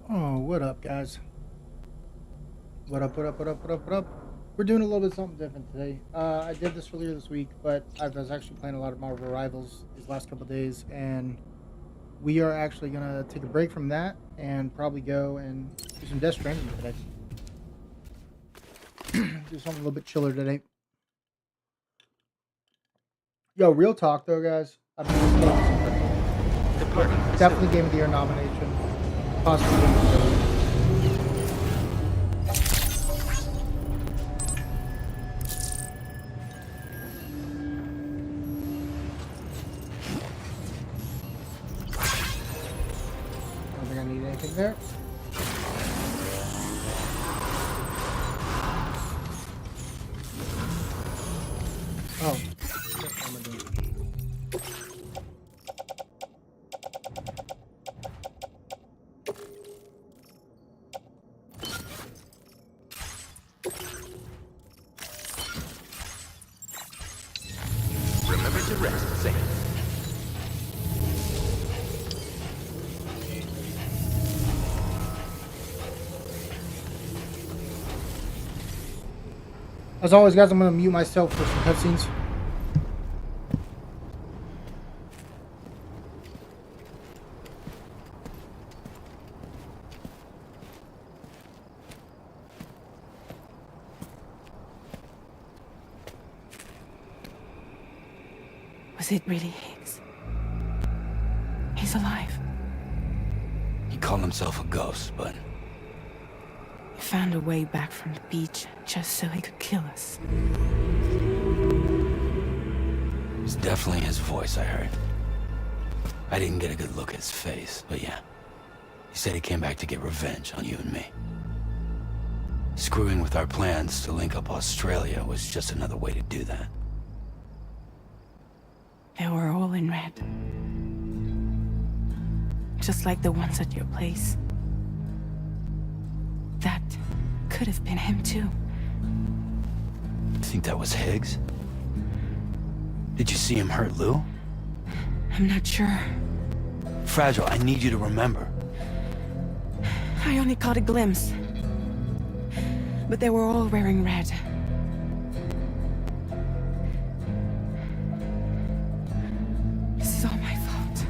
Oh, what up, guys? What up, what up, what up, what up, what up? We're doing a little bit something different today. I did this earlier this week, but I was actually playing a lot of Marvel Rivals these last couple of days, and we are actually going to take a break from that and probably go and do some Death Stranding today. Do something a little bit chiller today. Yo, real talk, though, guys. I mean, this game is incredible. Definitely Game of the Year nomination. Possibly Game of the Year. I don't think I need anything there. Oh, what am I doing? Remember to rest, Sam. As always, guys, I'm going to mute myself for some cutscenes. Was it really Higgs? He's alive. He called himself a ghost, but He found a way back from the beach just so he could kill us. it was definitely his voice I heard. I didn't get a good look at his face, but yeah. He said he came back to get revenge on you and me. Screwing with our plans to link up Australia was just another way to do that. They were all in red. Just like the ones at your place. That could have been him too. You think that was Higgs? Did you see him hurt Lou? I'm not sure. Fragile, I need you to remember. I only caught a glimpse. But they were all wearing red. This is all my fault.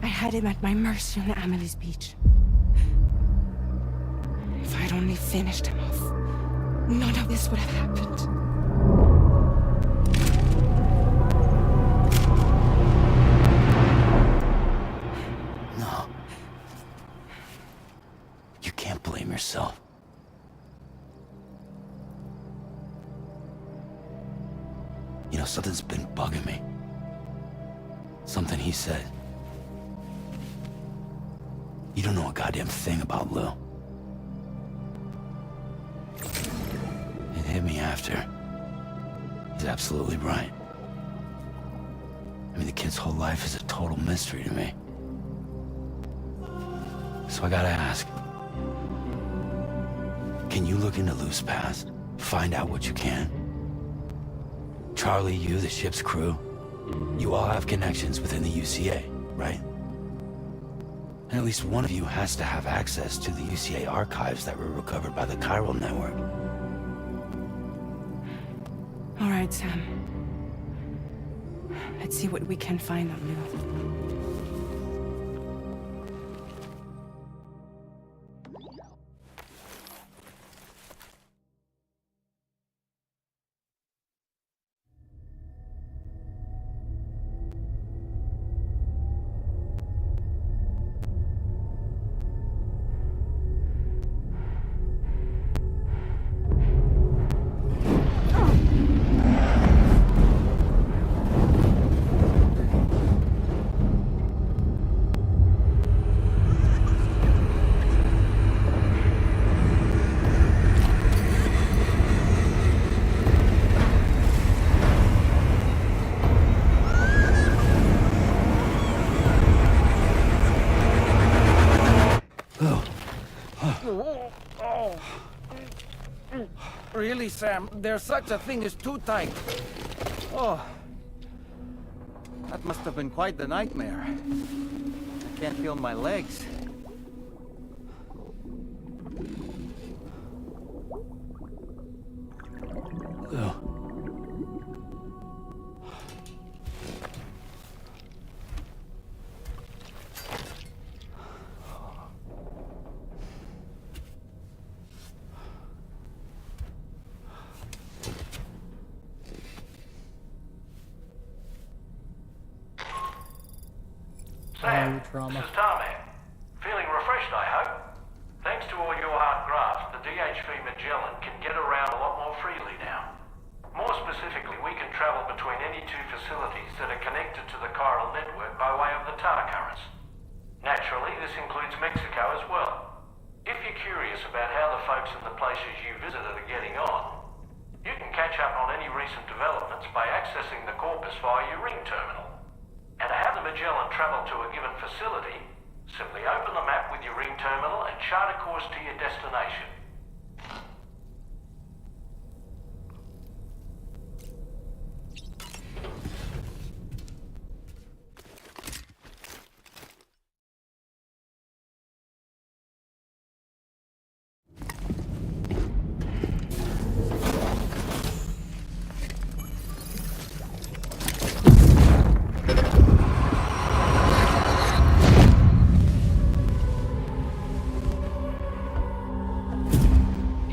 I had him at my mercy on Amelie's beach. If I'd only finished him off, none of this would have happened. No. You can't blame yourself. You know, something's been bugging me. Something he said. You don't know a goddamn thing about Lou. It hit me after. He's absolutely right. I mean, the kid's whole life is a total mystery to me. So I gotta ask. Can you look into Lou's past? Find out what you can? Charlie, you, the ship's crew, you all have connections within the UCA, right? And at least one of you has to have access to the UCA archives that were recovered by the Chiral Network. All right, Sam. Let's see what we can find on Lou. Really, Sam, there's such a thing as too tight. Oh, that must have been quite the nightmare. I can't feel my legs. Ugh. Sam, trauma. this is Tarman. Feeling refreshed, I hope. Thanks to all your hard graft, the DHV Magellan can get around a lot more freely now. More specifically, we can travel between any two facilities that are connected to the chiral network by way of the tar currents. Naturally, this includes Mexico as well. If you're curious about how the folks in the places you visited are getting on, you can catch up on any recent developments by accessing the corpus via your ring terminal. And to have the Magellan travel to a given facility, simply open the map with your ring terminal and chart a course to your destination.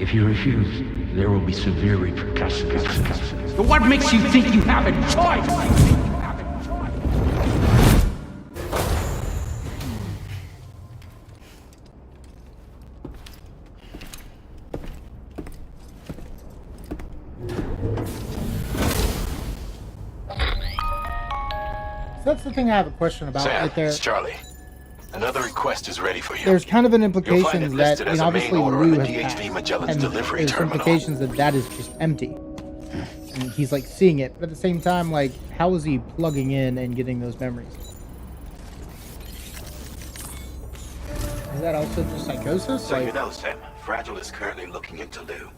If you refuse, there will be severe repercussions. But what makes you think you have a choice? So that's the thing I have a question about Sam, right there. it's Charlie. Another request is ready for you. There's kind of an You'll find it implication that, listed as a obviously main order on Lou the has DHV passed, Magellan's and delivery there's terminal. implications that that is just empty, and he's like seeing it, but at the same time, like, how is he plugging in and getting those memories? Is that also just psychosis? So Like, you know, Sam, Fragile is currently looking into Lou.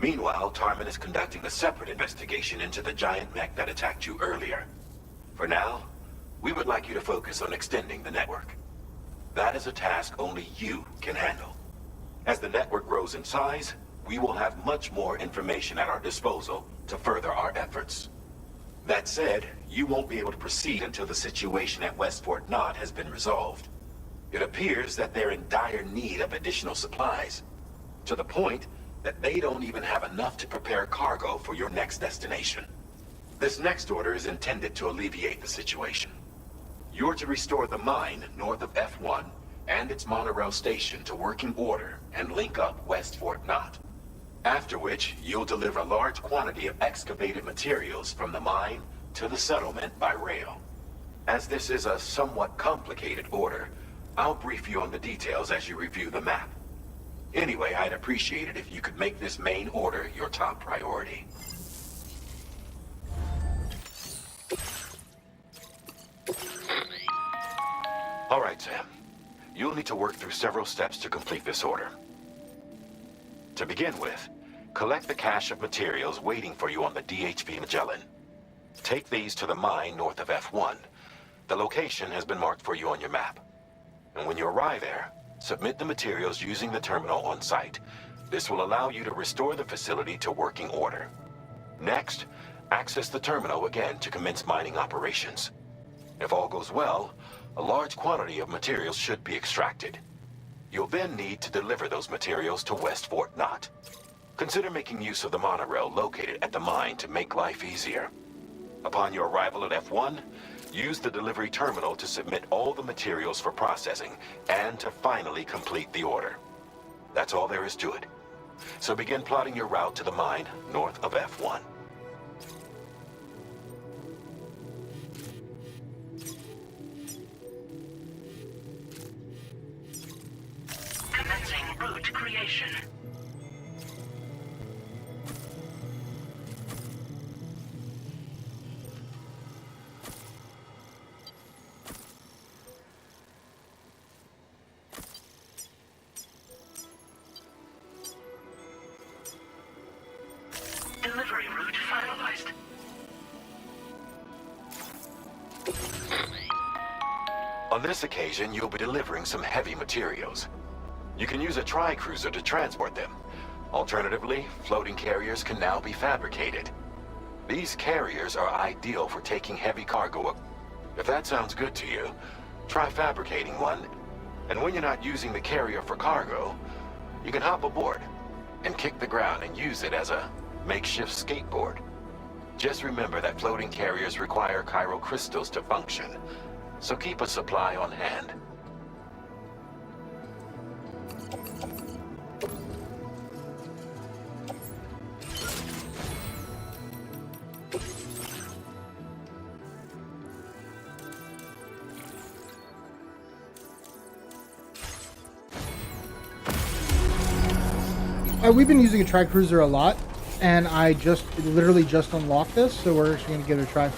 Meanwhile, Tarman is conducting a separate investigation into the giant mech that attacked you earlier. For now, we would like you to focus on extending the network. That is a task only you can handle. As the network grows in size, we will have much more information at our disposal to further our efforts. That said, you won't be able to proceed until the situation at West Fort Knott has been resolved. It appears that they're in dire need of additional supplies, to the point that they don't even have enough to prepare cargo for your next destination. This next order is intended to alleviate the situation. You're to restore the mine north of F1 and its monorail station to working order and link up West Fort Knott. After which, you'll deliver a large quantity of excavated materials from the mine to the settlement by rail. As this is a somewhat complicated order, I'll brief you on the details as you review the map. Anyway, I'd appreciate it if you could make this main order your top priority. All right, Sam. You'll need to work through several steps to complete this order. To begin with, collect the cache of materials waiting for you on the DHV Magellan. Take these to the mine north of F1. The location has been marked for you on your map. And when you arrive there, submit the materials using the terminal on site. This will allow you to restore the facility to working order. Next, access the terminal again to commence mining operations. If all goes well, a large quantity of materials should be extracted. You'll then need to deliver those materials to West Fort Knott. Consider making use of the monorail located at the mine to make life easier. Upon your arrival at F1, use the delivery terminal to submit all the materials for processing and to finally complete the order. That's all there is to it. So begin plotting your route to the mine north of F1. Commencing route creation. Delivery route finalized. On this occasion, you'll be delivering some heavy materials. You can use a tri-cruiser to transport them. Alternatively, floating carriers can now be fabricated. These carriers are ideal for taking heavy cargo. If that sounds good to you, try fabricating one. And when you're not using the carrier for cargo, you can hop aboard and kick the ground and use it as a makeshift skateboard. Just remember that floating carriers require chiral crystals to function, so keep a supply on hand. We've been using a tri-cruiser a lot, and I literally just unlocked this, so we're actually going to give it a try.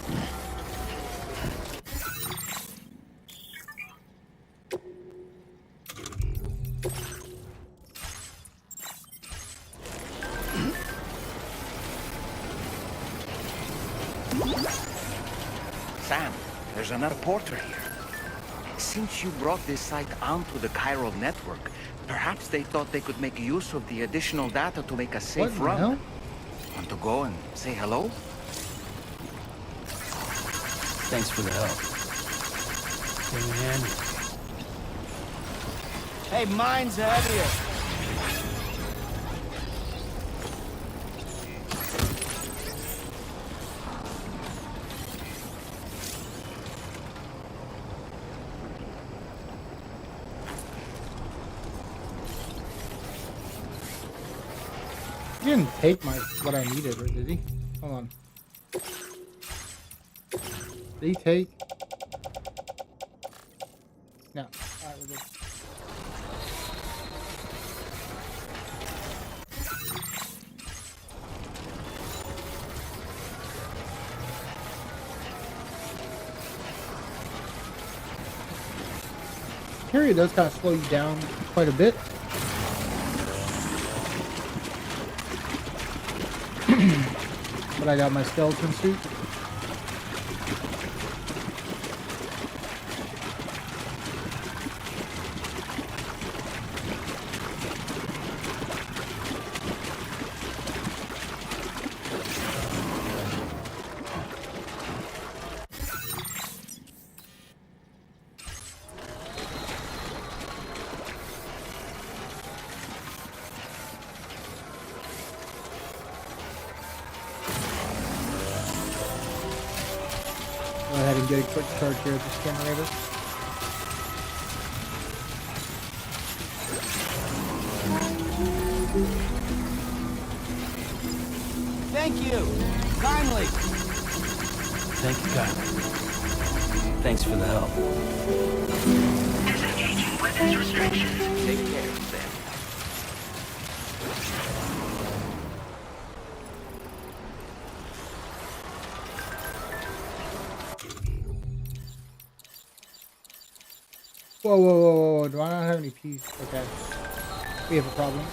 Sam, there's another porter here. Since you brought this site onto the chiral network, perhaps they thought they could make use of the additional data to make a safe run. Hell? Want to go and say hello? Thanks for the help. Hey, mine's heavier. He didn't take what I needed, or did he? Hold on. Did he take? No. Alright, we're good. Carrier does kind of slow you down quite a bit. But I got my skeleton suit. Go ahead and get a quick charge here at this generator. Thank you. Kindly. Thank you, kindly. Thanks for the help. Disengaging weapons restrictions. Take care, Sam. Whoa, whoa, whoa, whoa, whoa. Do I not have any peace? Okay. We have a problem.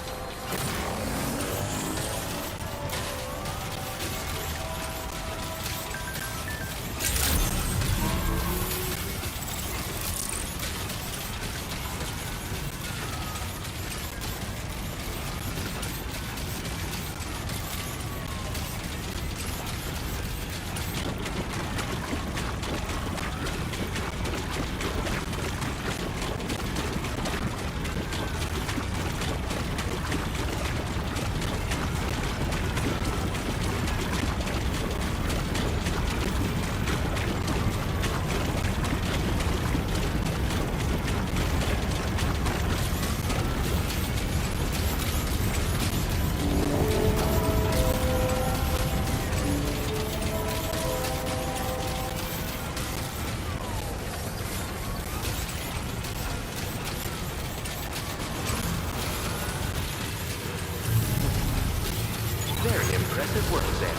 Very impressive work, Sam.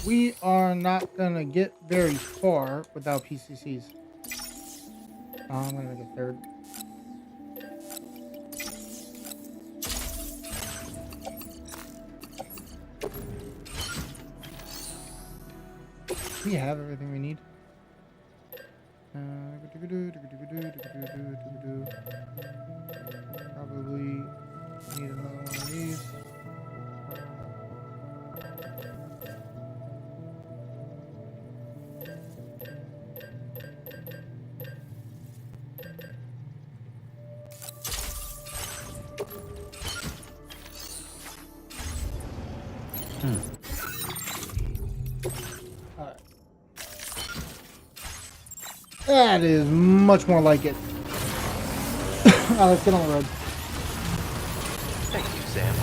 We are not gonna get very far without PCCs. I'm gonna make a third. We have everything we need. Probably need another one of these. Alright. That is much more like it. Let's get on the road. Thank you, Sam.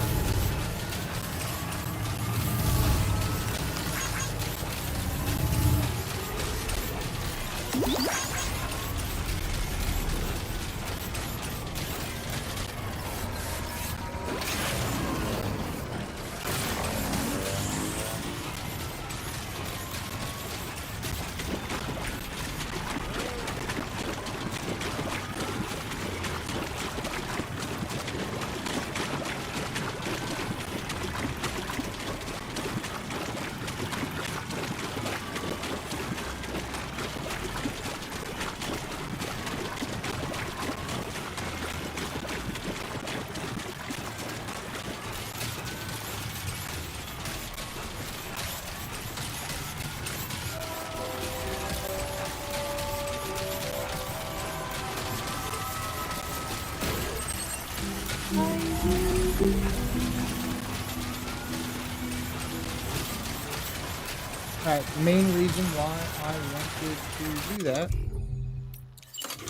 Alright, the main reason why I wanted to do that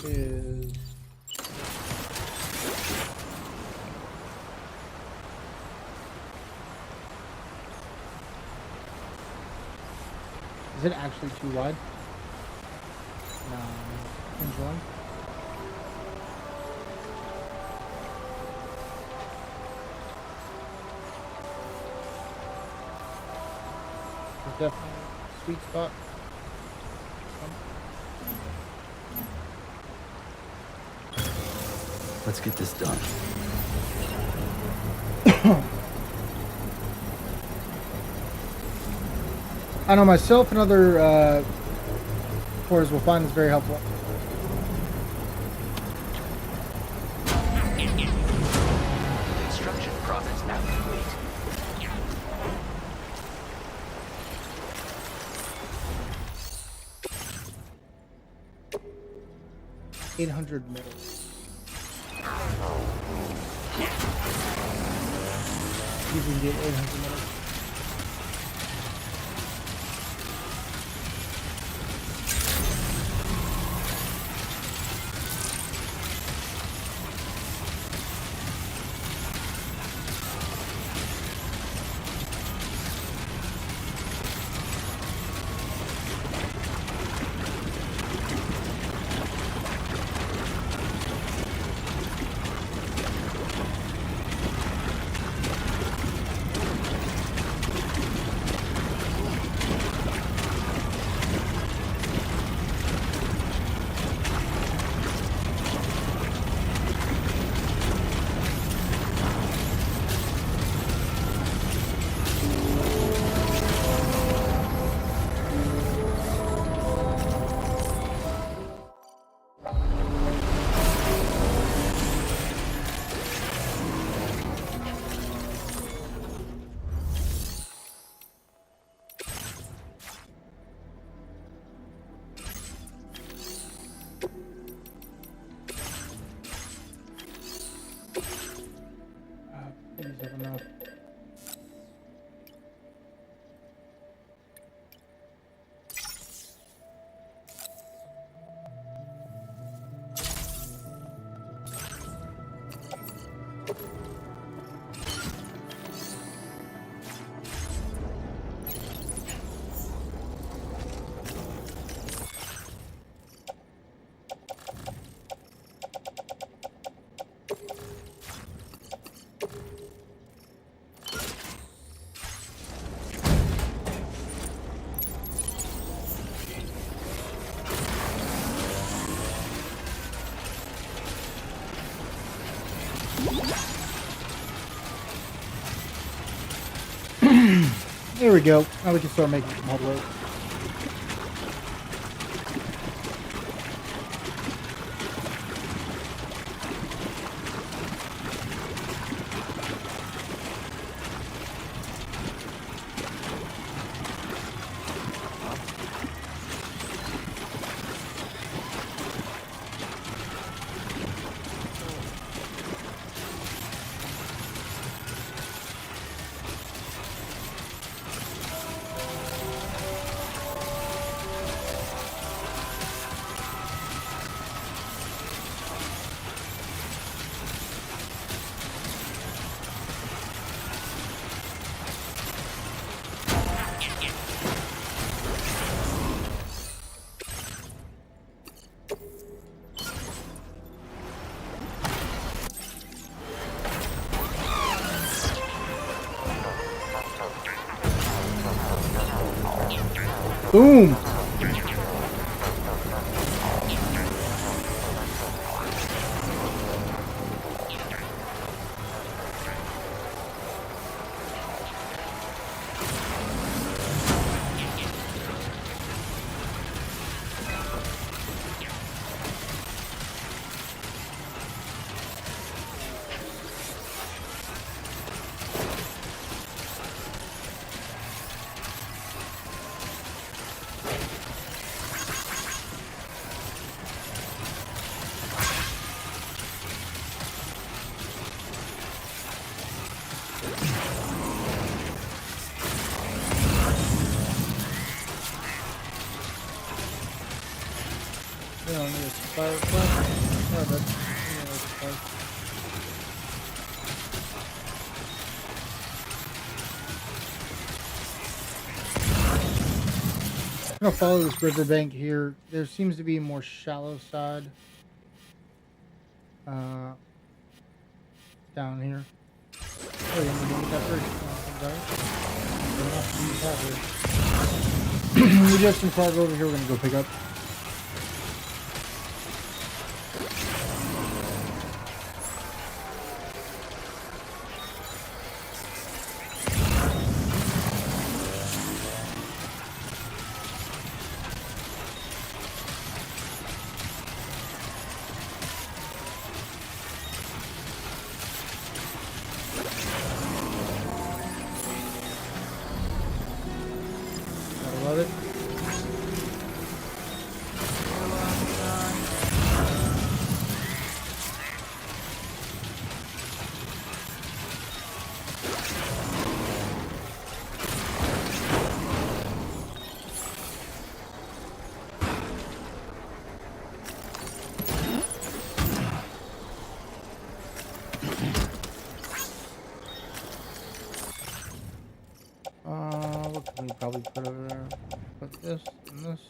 is it actually too wide? No. Enjoying? Definitely a sweet spot. Let's get this done. I know myself and other players will find this very helpful. Construction process now complete. 800 metal. You can get 800 metal. Please have enough. There we go. Now we can start making some hard work. Boom. We don't need a fire flash. Oh, that's I'm gonna follow this riverbank here. There seems to be a more shallow side down here. Oh, yeah, we need that bridge. We do have some cargo over here we're gonna go pick up. I love it. What can we probably put over there? Put this and this.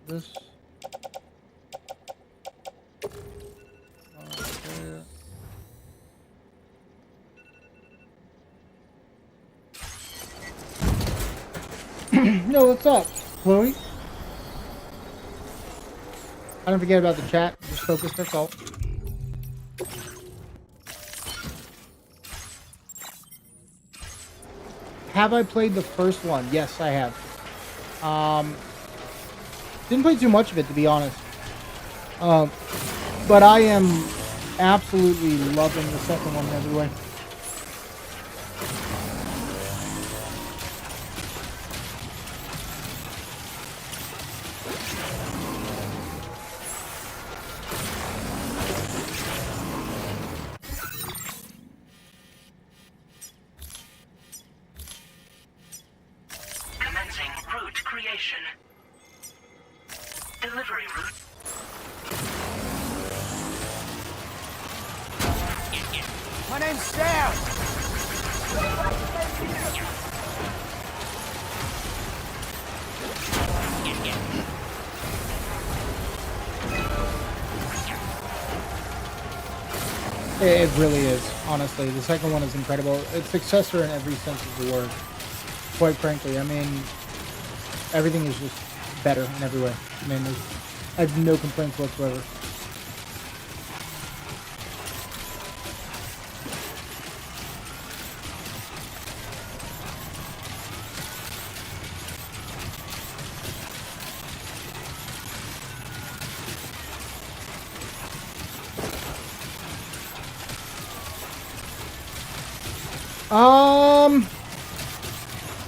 This. There. No, what's up, Chloe? I don't forget about the chat. Just focus, that's all. Have I played the first one? Yes, I have. Didn't play too much of it, to be honest. But I am absolutely loving the second one in every way. Delivery route. My name's Sam. It really is, honestly. The second one is incredible. It's successor in every sense of the word. Quite frankly, I mean, everything is just better in every way. I mean, I have no complaints whatsoever.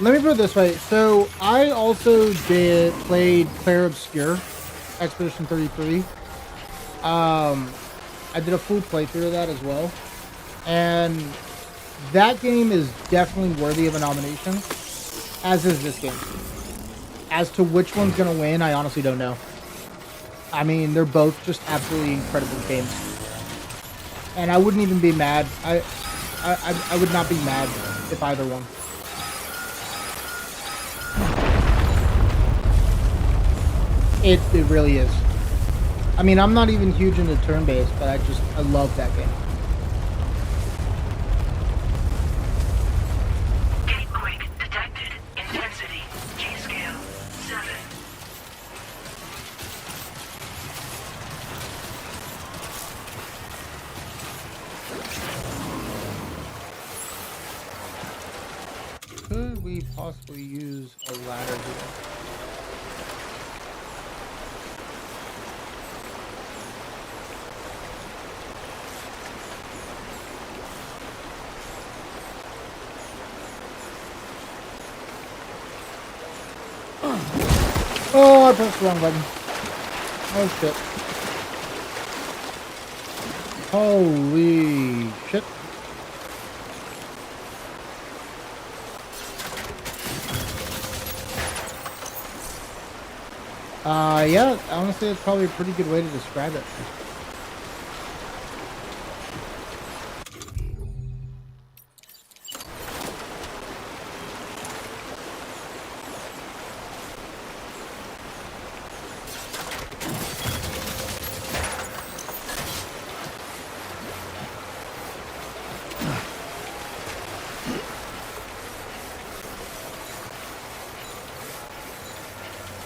Let me put it this way. So I also played Claire Obscure, Expedition 33. I did a full playthrough of that as well, and that game is definitely worthy of a nomination, as is this game. As to which one's gonna win, I honestly don't know. I mean, they're both just absolutely incredible games, and I wouldn't even be mad. I would not be mad if either one. It really is. I mean, I'm not even huge into turn-based, but I love that game. Gatequake detected. Intense we possibly use a ladder here? Oh, I pressed the wrong button. Oh shit. Holy shit. Yeah, honestly, it's probably a pretty good way to describe it.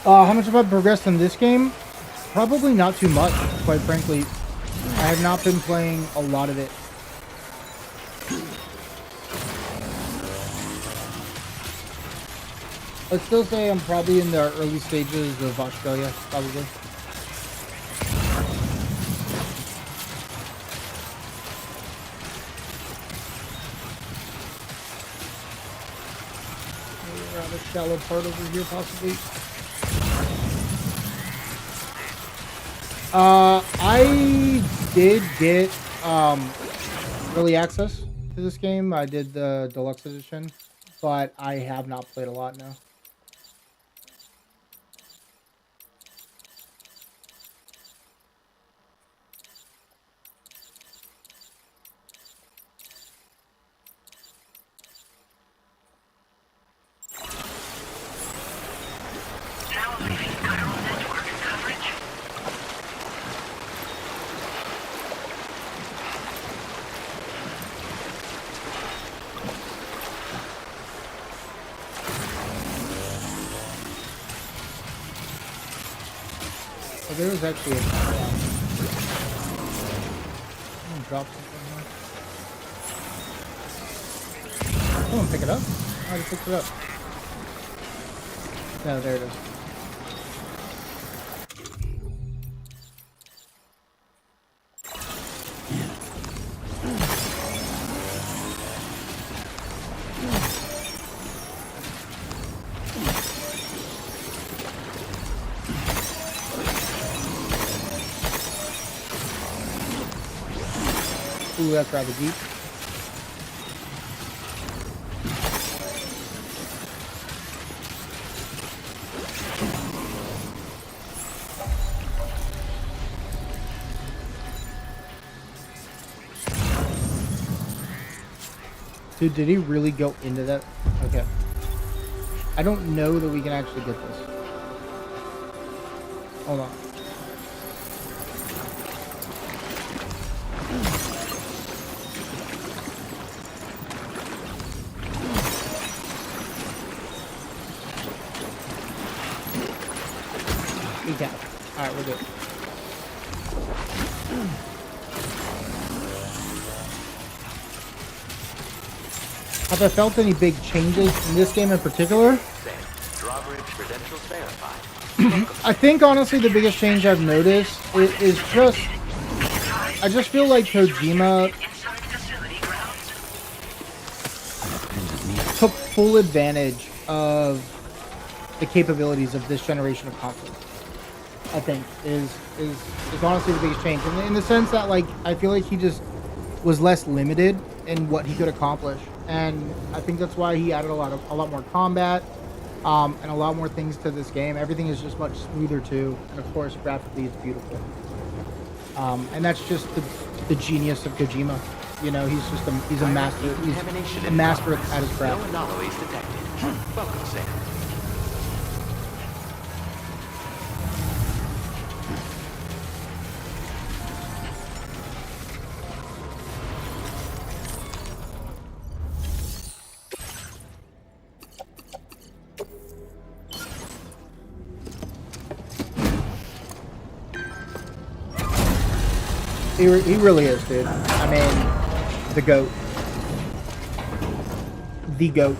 How much have I progressed in this game? Probably not too much, quite frankly. I have not been playing a lot of it. I'd still say I'm probably in the early stages of Australia, probably. Maybe around a shallow part over here, possibly. I did get early access to this game. I did the deluxe edition, but I have not played a lot now. Now leaving chiral network coverage. Oh, there was actually a someone dropped something here. Someone pick it up? I just picked it up. No, there it is. Ooh, that's rather deep. Dude, did he really go into that? Okay. I don't know that we can actually get this. Hold on. We can. Alright, we're good. Have I felt any big changes in this game in particular? Drawbridge credentials verified. I think honestly the biggest change I've noticed is just I just feel like Kojima took full advantage of the capabilities of this generation of consoles. I think is honestly the biggest change, in the sense that like I feel like he just was less limited in what he could accomplish, and I think that's why he added a lot more combat, and a lot more things to this game. Everything is just much smoother too, and of course graphically it's beautiful. And that's just the genius of Kojima. You know, he's a master. He's a master at his craft. No anomalies detected. Welcome, Sam. He really is, dude. I mean, the GOAT. The GOAT.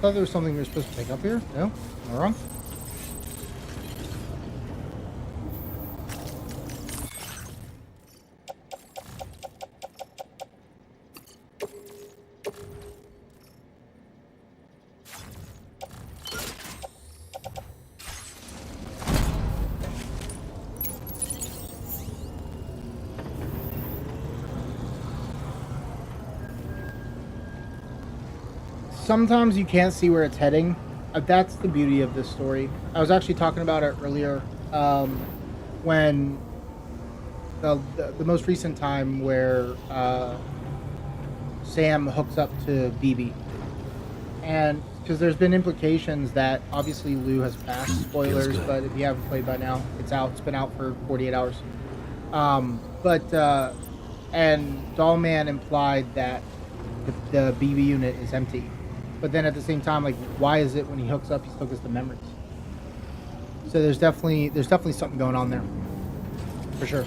thought there was something we were supposed to pick up here. No? Am I wrong? Sometimes you can't see where it's heading. That's the beauty of this story. I was actually talking about it earlier when the most recent time where Sam hooks up to BB. And because there's been implications that obviously Lou has passed. Spoilers, but if you haven't played by now, it's out. It's been out for 48 hours. And Dollman implied that the BB unit is empty. But then at the same time, like, why is it when he hooks up, he's focused on memories? So there's definitely something going on there, for sure.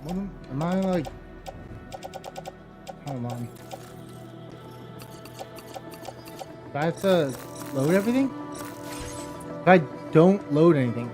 Am I like? Hold on. Do I have to load everything? If I don't load anything.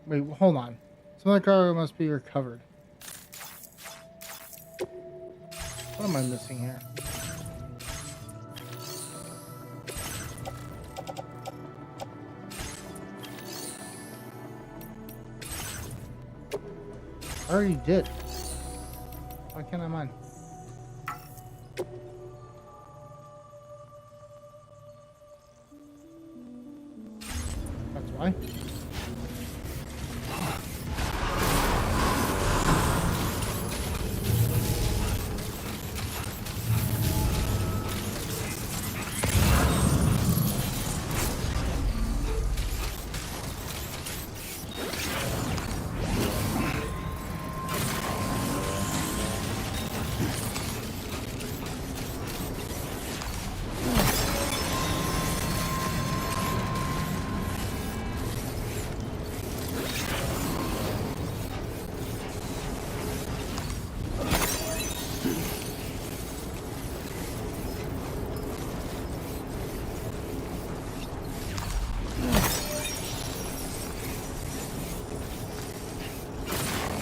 Wait, hold on. Some other cargo must be recovered. What am I missing here? I already did. Why can't I mine? That's why.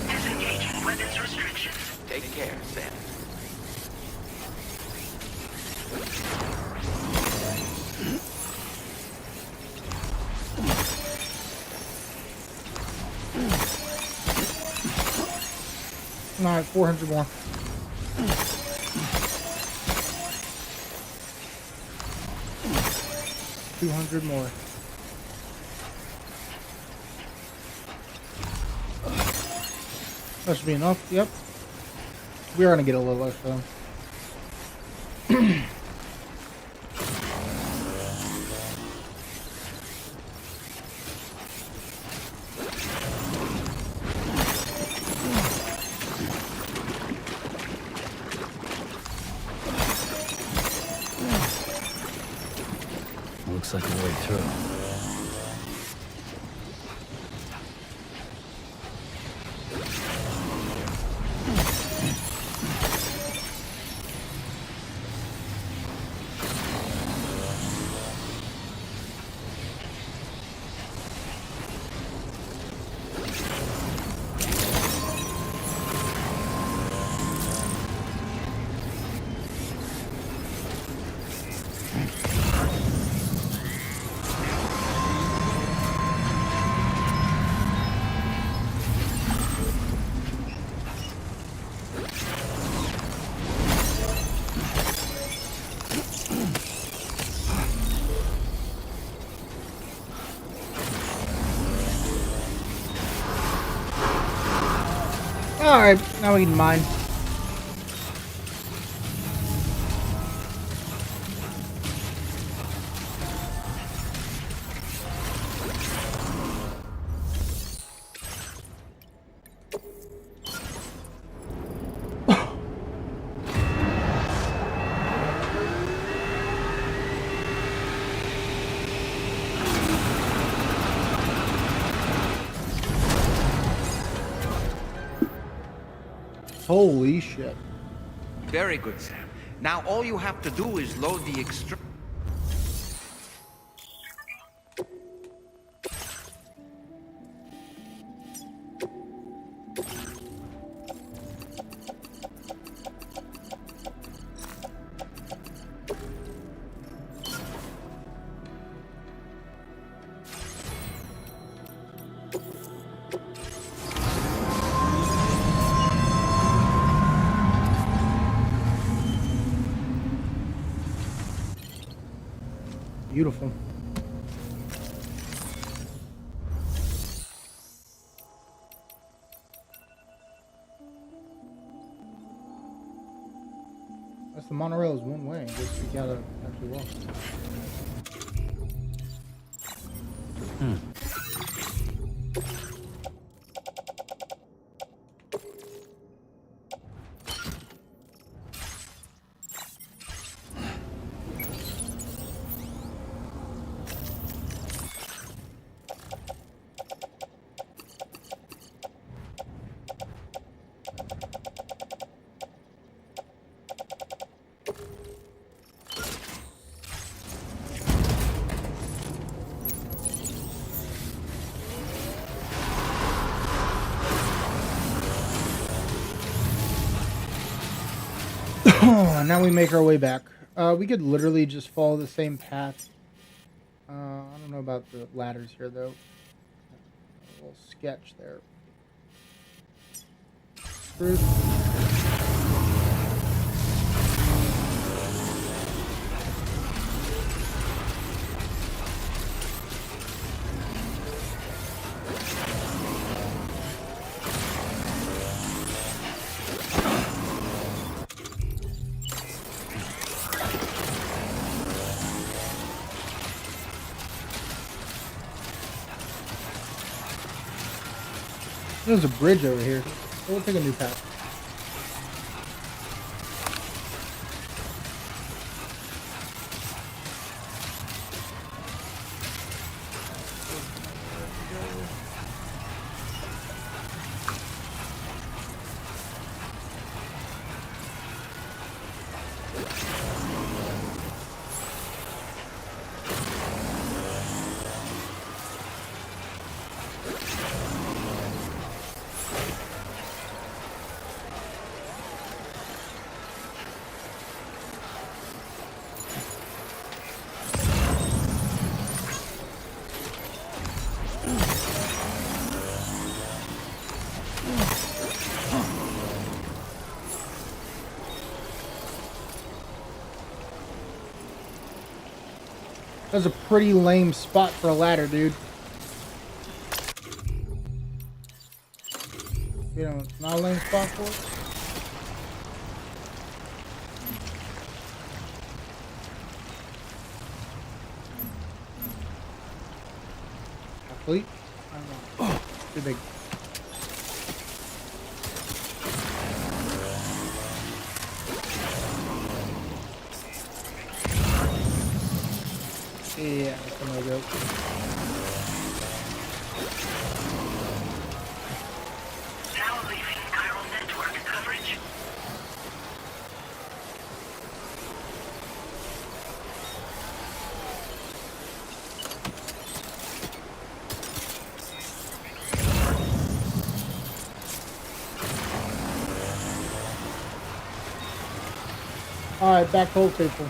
Disengaging weapons restrictions. Take care, Sam. Alright, 400 more. $200 more. That should be enough. Yep. We are gonna get a little extra. Looks like a way through. Alright, now we can mine. Holy shit. Very good, Sam. Now all you have to do is load the extra... Beautiful. That's the monorail is one way. I guess we gotta actually walk. Now we make our way back. We could literally just follow the same path. I don't know about the ladders here, though. A little sketch there. Screwed. There's a bridge over here. So we'll take a new path. That's a pretty lame spot for a ladder, dude. You know, it's not a lame spot for it. Athlete? I don't know. Oh, too big. Yeah, that's a no-go. Now leaving chiral network coverage. Alright, back home, people.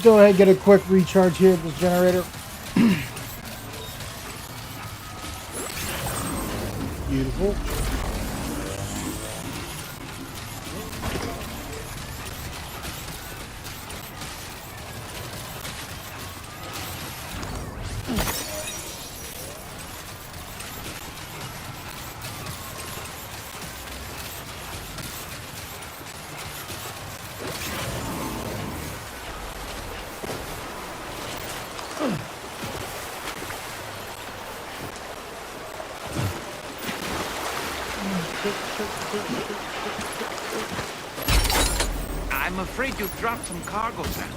go ahead and get a quick recharge here of this generator. Beautiful. I'm afraid you dropped some cargo, Sam.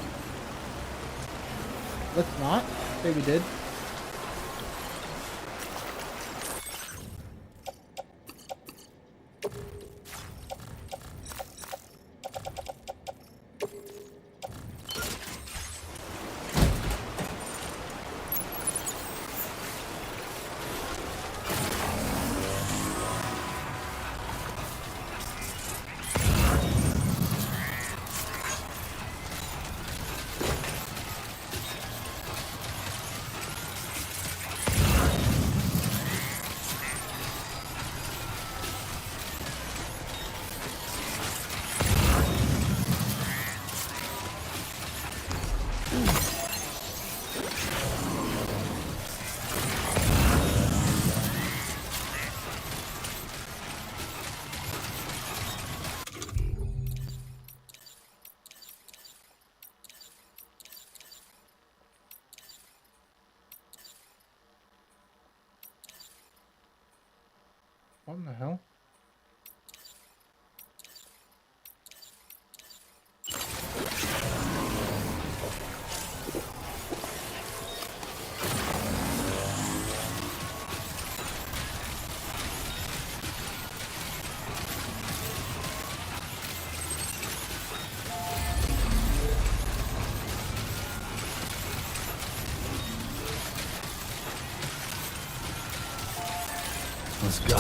Let's not say we did. What in the hell? Let's go.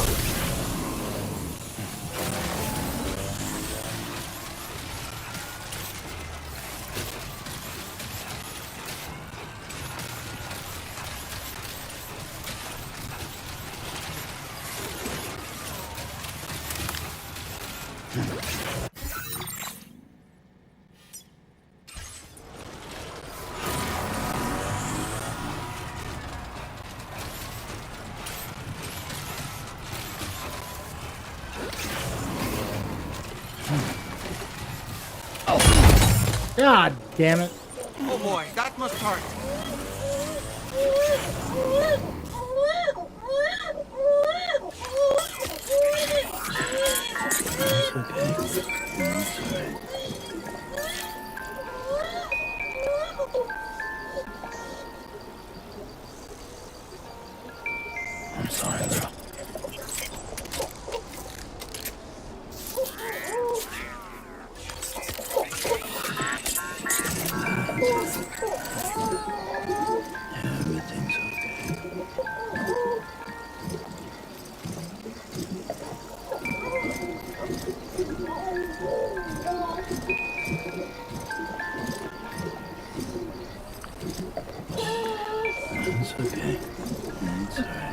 God damn it. Oh boy, that must hurt. I'm sorry, girl. Everything's okay. It's okay. It's alright.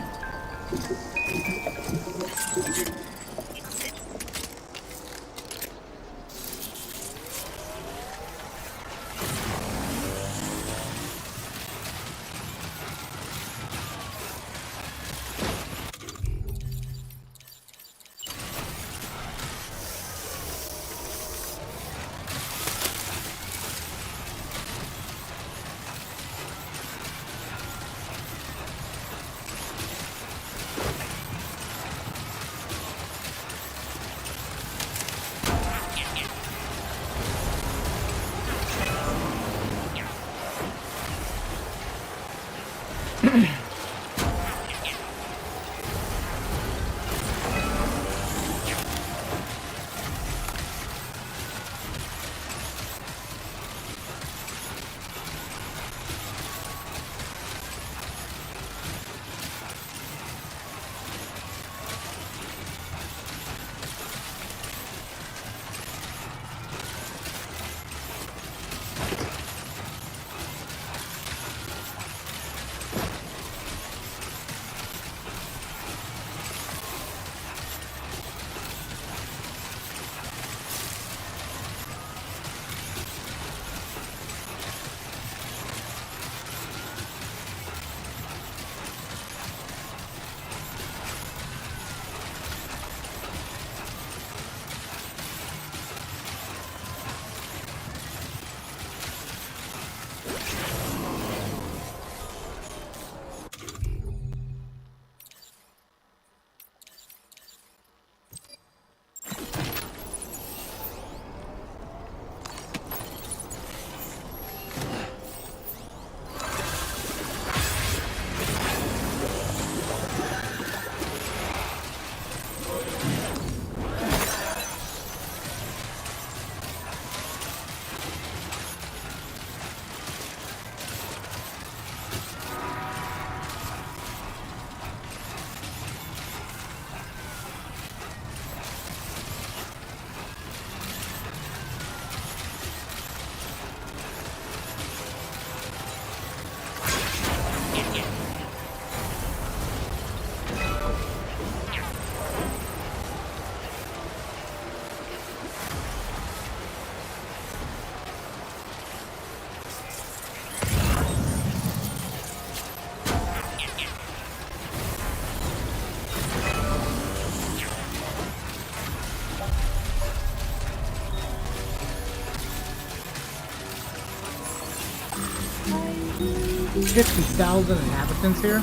50,000 inhabitants here.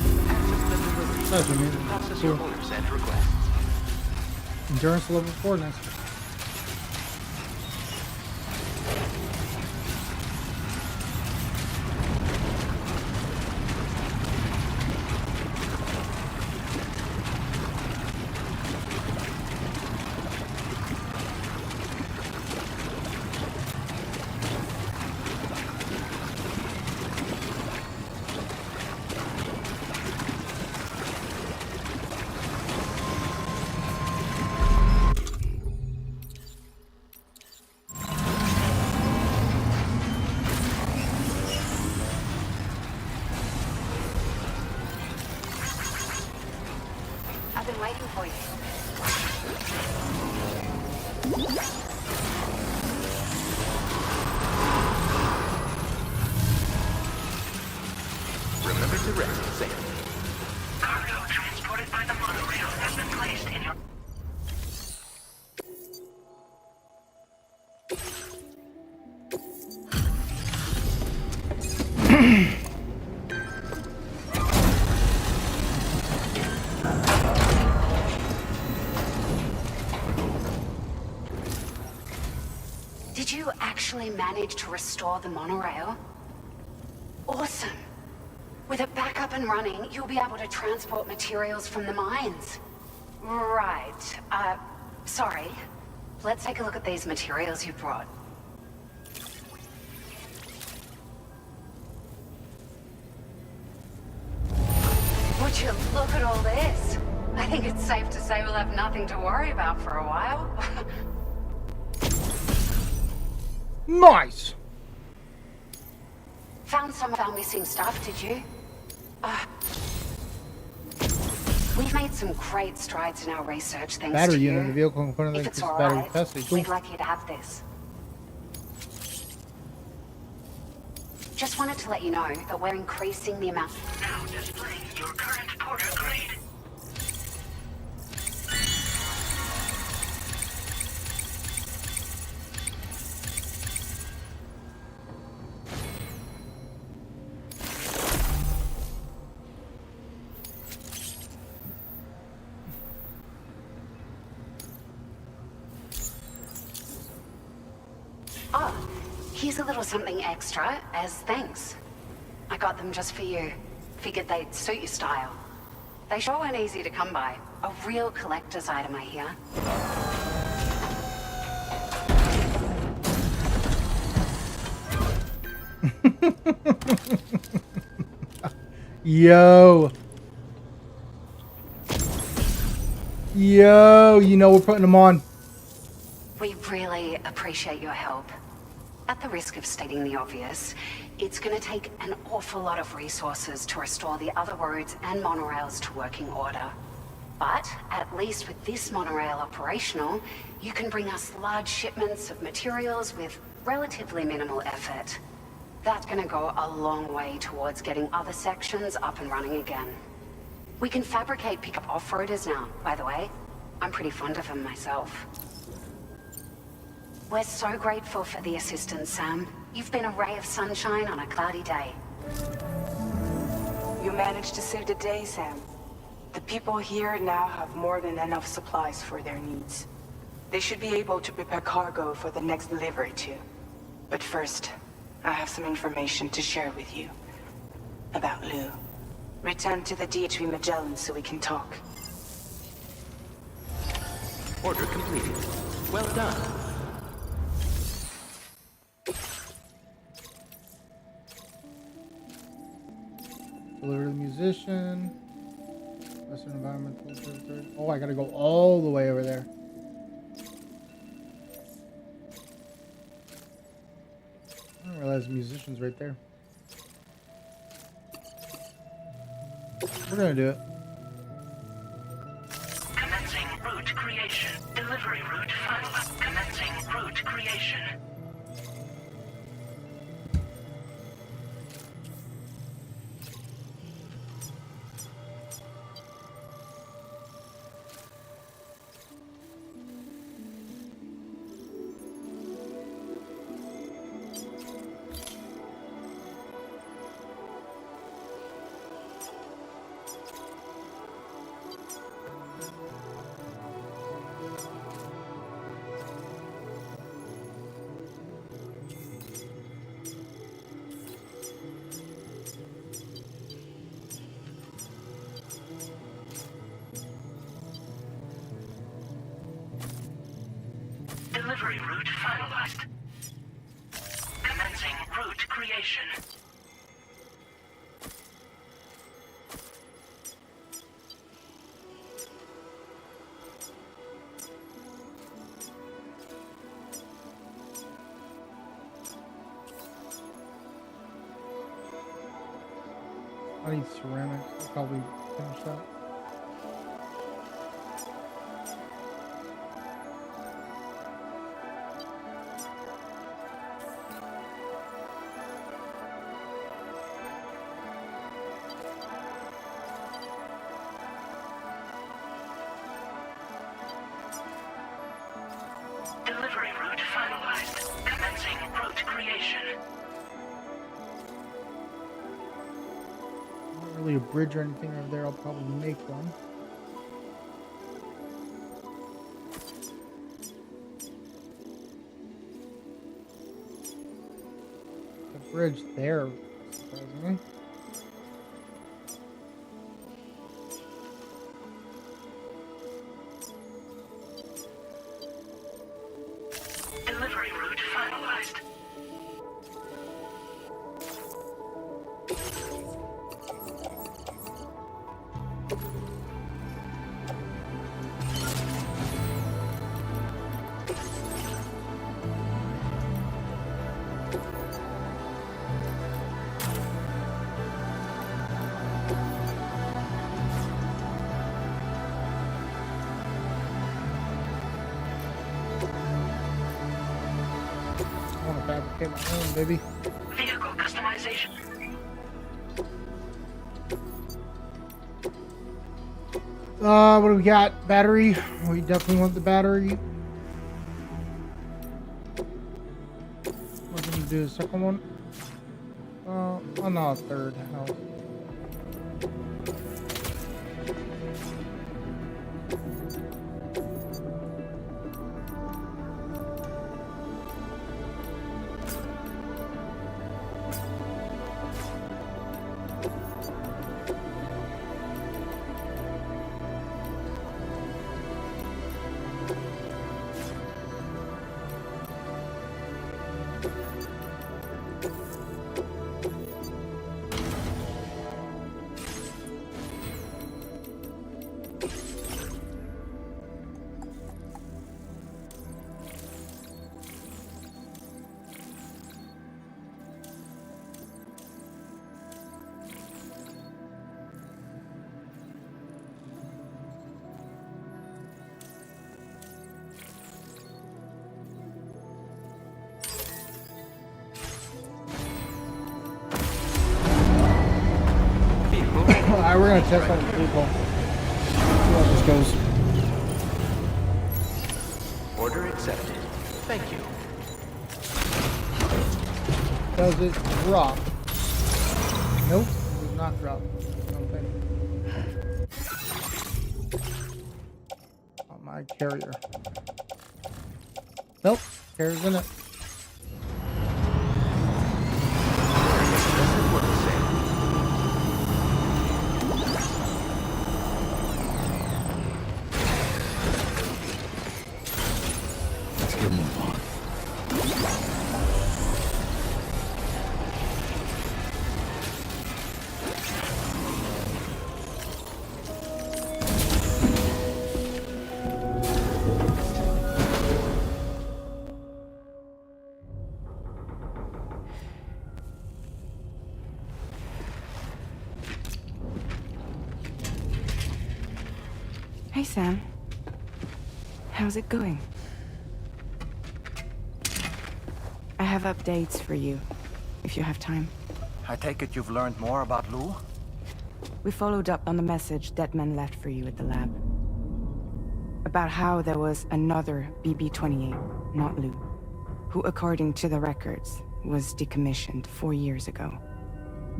That's amazing. Process your Cool. orders and requests. Endurance level 4, nice. I've been waiting for you. Remember to rest safely. Cargo transported by the monorail has been placed in your... Did you actually manage to restore the monorail? Awesome. With it back up and running, you'll be able to transport materials from the mines. Right. Sorry. Let's take a look at these materials you brought. Would you look at all this? I think it's safe to say we'll have nothing to worry about for a while. Nice! Found some of our missing stuff, did you? We've made some great strides in our research thanks Battery to unit, you. the vehicle component that If it's increases battery alright, capacity. Cool. we'd like you to have this. Just wanted to let you know that we're increasing the amount... Now displaying your current porter grade. Oh, here's a little something extra as thanks. I got them just for you. Figured they'd suit your style. They sure weren't easy to come by. A real collector's item, I hear. Yo. Yo, you know we're putting them on. We really appreciate your help. At the risk of stating the obvious, it's going to take an awful lot of resources to restore the other roads and monorails to working order. But at least with this monorail operational, you can bring us large shipments of materials with relatively minimal effort. That's going to go a long way towards getting other sections up and running again. We can fabricate pickup off-roaders now, by the way. I'm pretty fond of them myself. We're so grateful for the assistance, Sam. You've been a ray of sunshine on a cloudy day. You managed to save the day, Sam. The people here now have more than enough supplies for their needs. They should be able to prepare cargo for the next delivery too. But first, I have some information to share with you. About Lou. Return to the DHV Magellan so we can talk. Order completed. Well done. Deliver to the musician. Western environmental. Oh, I gotta go all the way over there. I didn't realize the musician's right there. We're gonna do it. Commencing route creation. Delivery route finalized. Commencing route creation. Delivery route finalized. Commencing route creation. I need ceramics. I'll probably finish that. Delivery route finalized. Commencing route creation. Not really a bridge or anything over there. I'll probably make one. The bridge there, surprisingly. Delivery route finalized. I want to fabricate my own, baby. Vehicle customization. What do we got? Battery. We definitely want the battery. We're gonna do the second one. Oh no, third. Hell. Alright, we're gonna test on the people. See how this goes. Order accepted. Thank you. Does it drop? Nope, it does not drop. Okay. On my carrier. Nope, carrier's in it. Hey, Sam. How's it going? I have updates for you, if you have time. I take it you've learned more about Lou? We followed up on the message Deadman left for you at the lab. About how there was another BB-28, not Lou, who, according to the records, was decommissioned 4 years ago.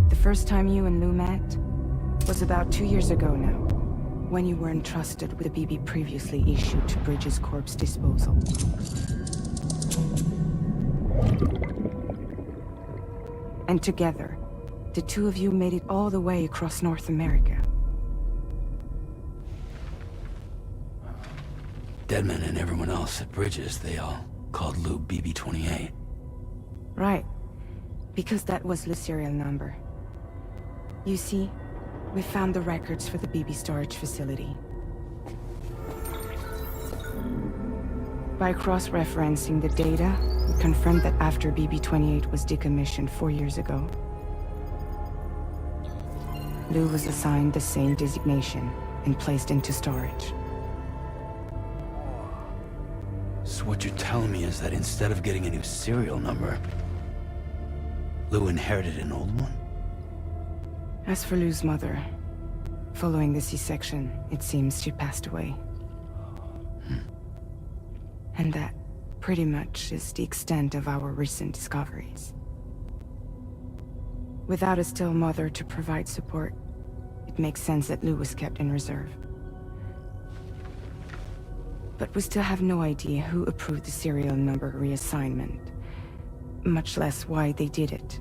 The first time you and Lou met was about 2 years ago now, when you were entrusted with a BB previously issued to Bridges Corp's disposal. And together, the two of you made it all the way across North America. Deadman and everyone else at Bridges, they all called Lou BB-28. Right. Because that was Lou's serial number. You see, we found the records for the BB storage facility. By cross-referencing the data, we confirmed that after BB-28 was decommissioned 4 years ago, Lou was assigned the same designation and placed into storage. So what you're telling me is that instead of getting a new serial number, Lou inherited an old one? As for Lou's mother, following the C-section, it seems she passed away. And that, pretty much, is the extent of our recent discoveries. Without a still mother to provide support, it makes sense that Lou was kept in reserve. But we still have no idea who approved the serial number reassignment, much less why they did it.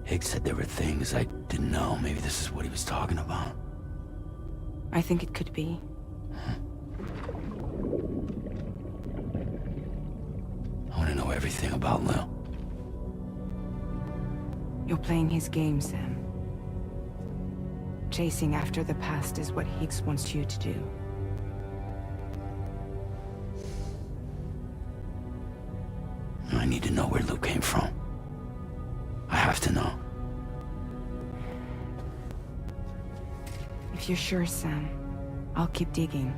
Higgs said there were things I didn't know. Maybe this is what he was talking about. I think it could be. I want to know everything about Lou. You're playing his game, Sam. Chasing after the past is what Higgs wants you to do. I need to know where Lou came from. I have to know. If you're sure, Sam, I'll keep digging.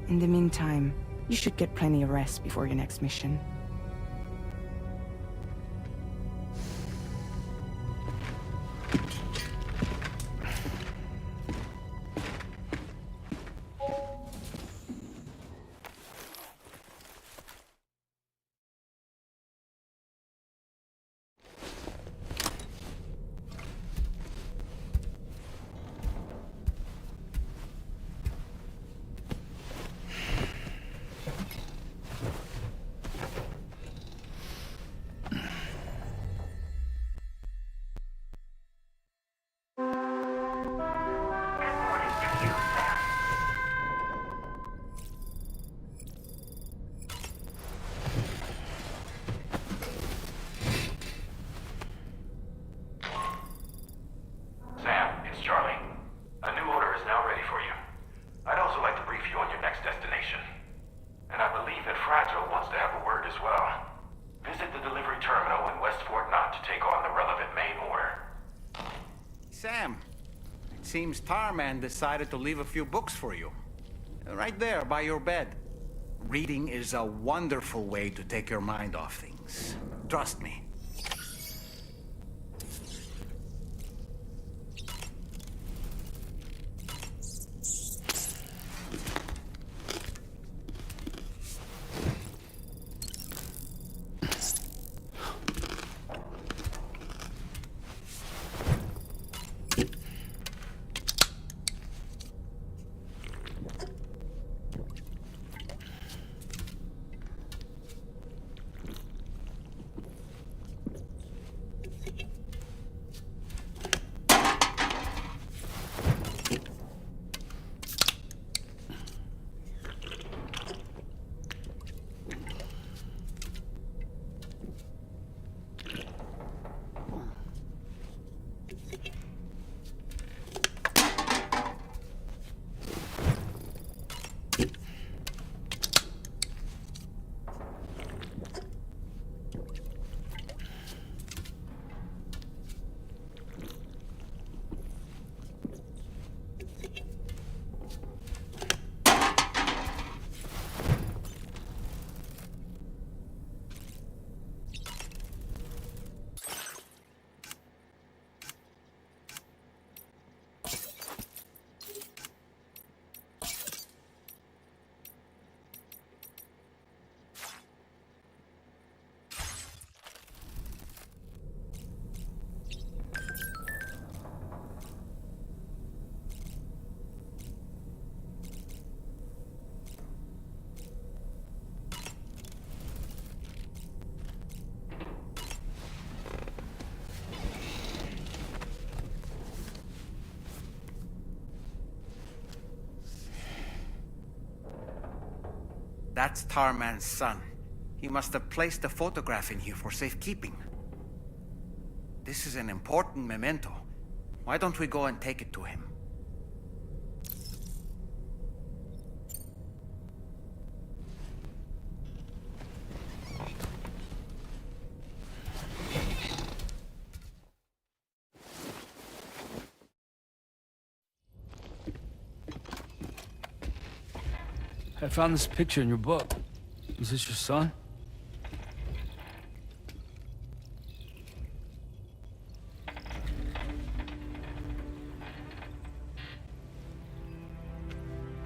In the meantime, you should get plenty of rest before your next mission. Sam, it's Charlie. A new order is now ready for you. I'd also like to brief you on your next destination. And I believe that Fragile wants to have a word as well. Visit the delivery terminal in West Fort Knott to take on the relevant main order. Sam, it seems Tarman decided to leave a few books for you. Right there by your bed. Reading is a wonderful way to take your mind off things. Trust me. That's Tarman's son. He must have placed a photograph in here for safekeeping. This is an important memento. Why don't we go and take it to him? I found this picture in your book. Is this your son?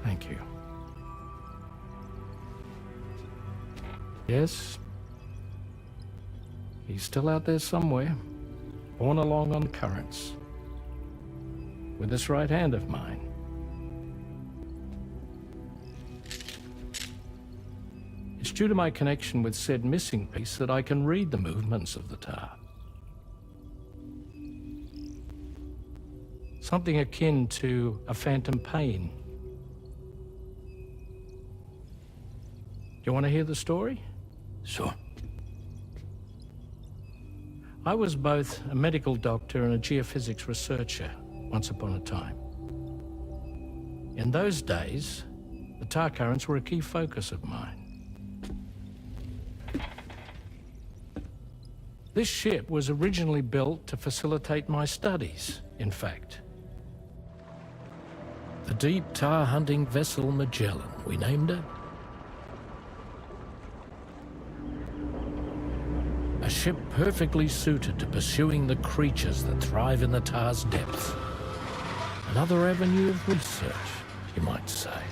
Thank you. Yes. He's still out there somewhere, borne along on currents. With this right hand of mine. It's due to my connection with said missing piece that I can read the movements of the tar. Something akin to a phantom pain. Do you want to hear the story? Sure. I was both a medical doctor and a geophysics researcher once upon a time. In those days, the tar currents were a key focus of mine. This ship was originally built to facilitate my studies, in fact. The deep tar hunting vessel Magellan, we named it. A ship perfectly suited to pursuing the creatures that thrive in the tar's depths. Another avenue of research, you might say.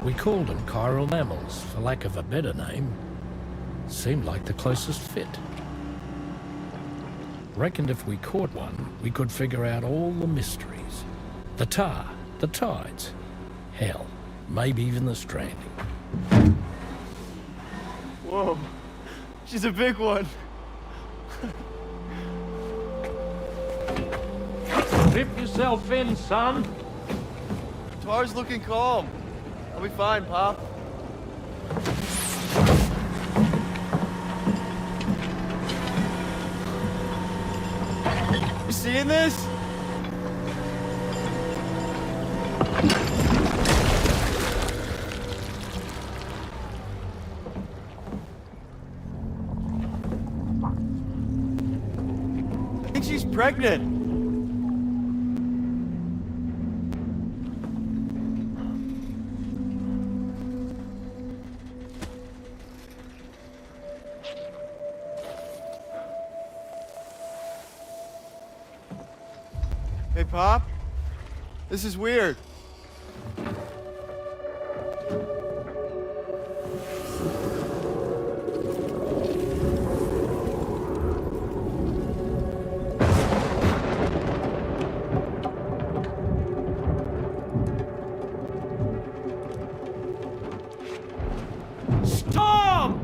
We called them chiral mammals, for lack of a better name. Seemed like the closest fit. Reckoned if we caught one, we could figure out all the mysteries. The tar, the tides, hell, maybe even the stranding. Whoa, she's a big one. Dip yourself in, son. Tar's looking calm. I'll be fine, Pop. You seeing this? I think she's pregnant. Hey, Pop. This is weird. Stop!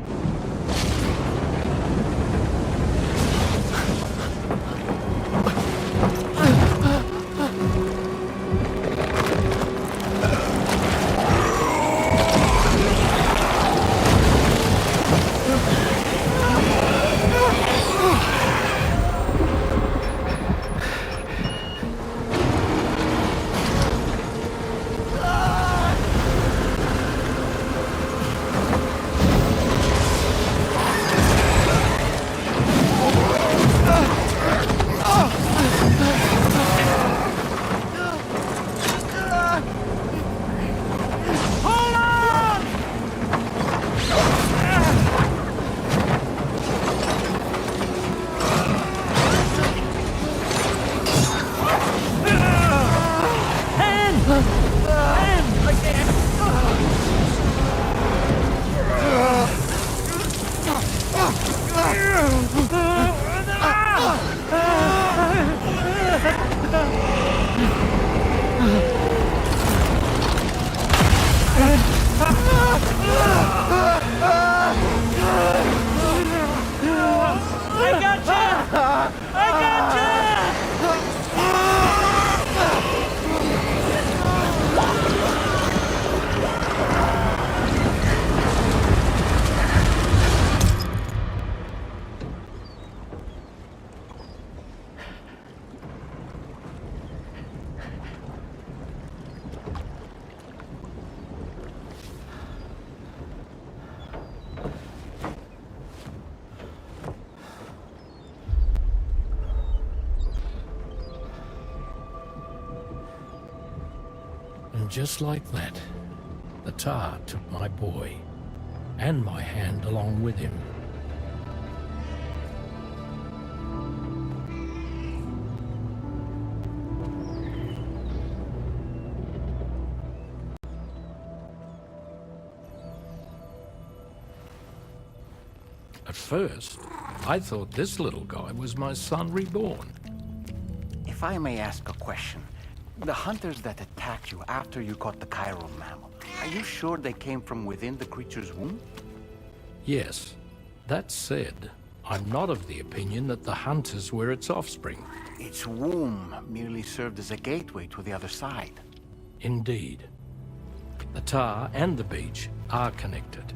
And just like that, the tar took my boy, and my hand along with him. At first, I thought this little guy was my son reborn. If I may ask a question, the hunters that attacked you after you caught the chiral mammal, are you sure they came from within the creature's womb? Yes. That said, I'm not of the opinion that the hunters were its offspring. Its womb merely served as a gateway to the other side. Indeed. The tar and the beach are connected.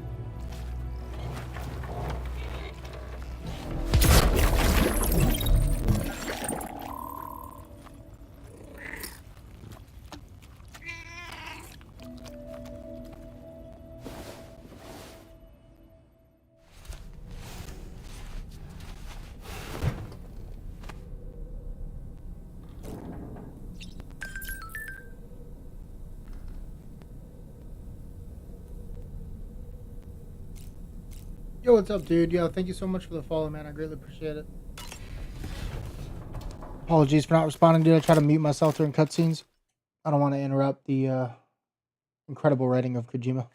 Yo, what's up, dude? Yo, thank you so much for the follow, man. I greatly appreciate it. Apologies for not responding, dude. I try to mute myself during cutscenes. I don't want to interrupt the incredible writing of Kojima.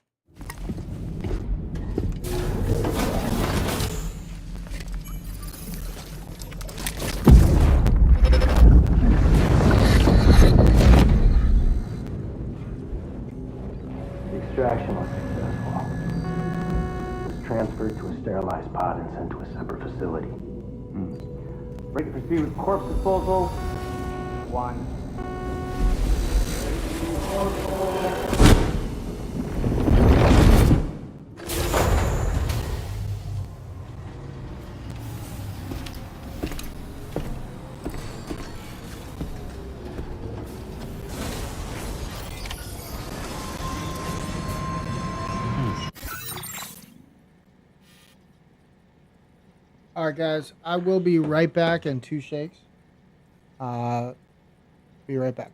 The extraction was successful. It was transferred to a sterilized pod and sent to a separate facility. Ready to proceed with corpse disposal. 1. Alright, guys. I will be right back in 2 shakes. Be right back.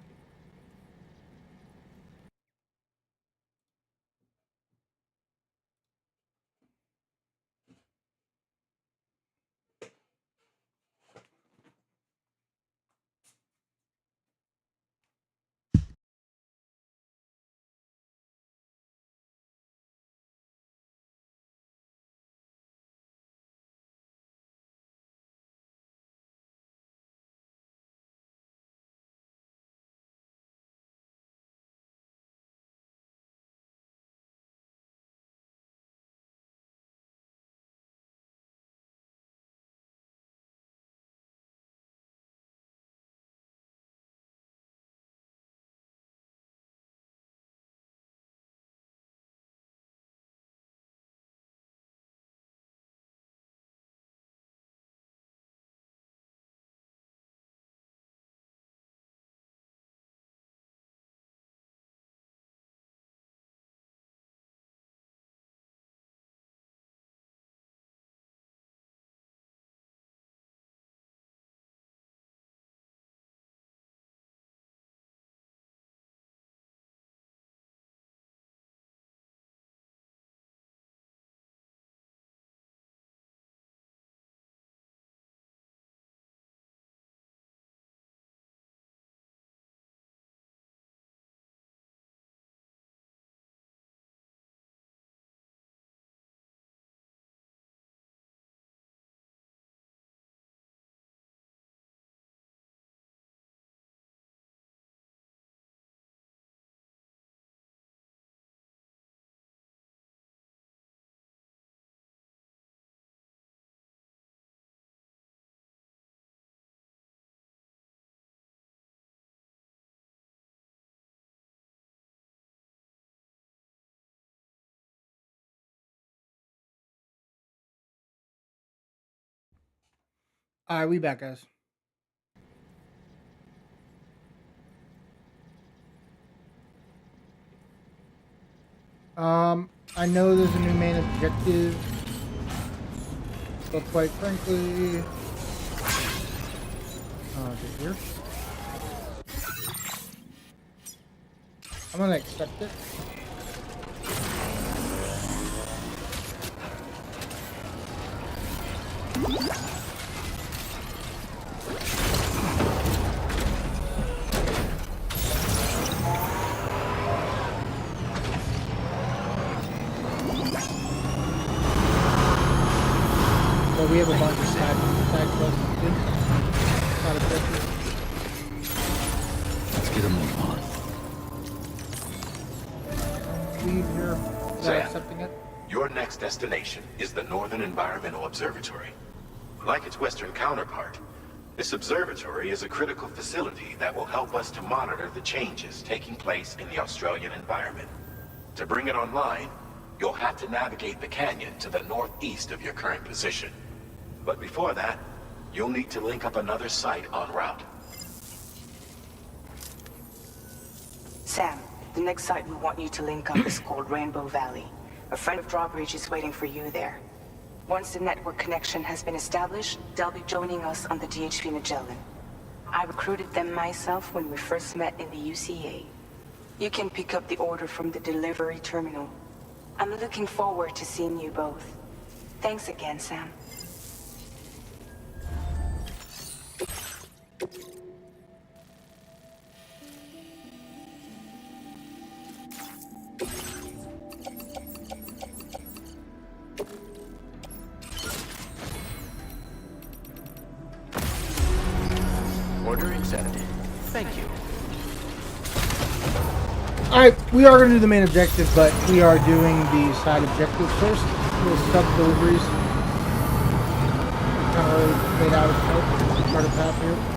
Alright, we back, guys. I know there's a new main objective, but quite frankly, is it here? I'm gonna accept it. So we have a bunch of side quests to do. Side objectives. Let's get a move on. Leave here without Sam, accepting it. your next destination is the Northern Environmental Observatory. Like its Western counterpart, this observatory is a critical facility that will help us to monitor the changes taking place in the Australian environment. To bring it online, you'll have to navigate the canyon to the northeast of your current position. But before that, you'll need to link up another site en route. Sam, the next site we want you to link up is called Rainbow Valley. A friend of Drawbridge is waiting for you there. Once the network connection has been established, they'll be joining us on the DHV Magellan. I recruited them myself when we first met in the UCA. You can pick up the order from the delivery terminal. I'm looking forward to seeing you both. Thanks again, Sam. Order accepted. Thank you. Alright, we are going to do the main objective, but we are doing the side objective first. Little sub-deliveries. Kind of already laid out a starter path here.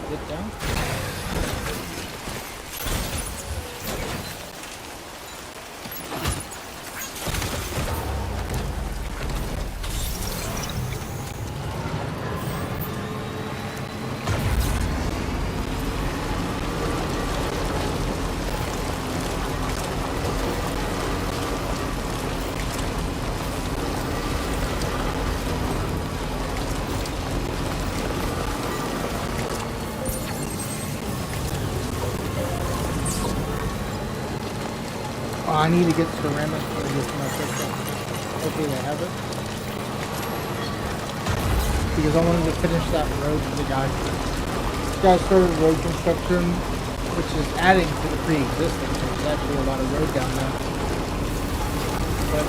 Get down. Oh, I need to get ceramic for this my system. Hopefully they have it. Because I wanted to finish that road for the guy. This guy started road construction, which is adding to the pre-existing, so there's actually a lot of road down there. But,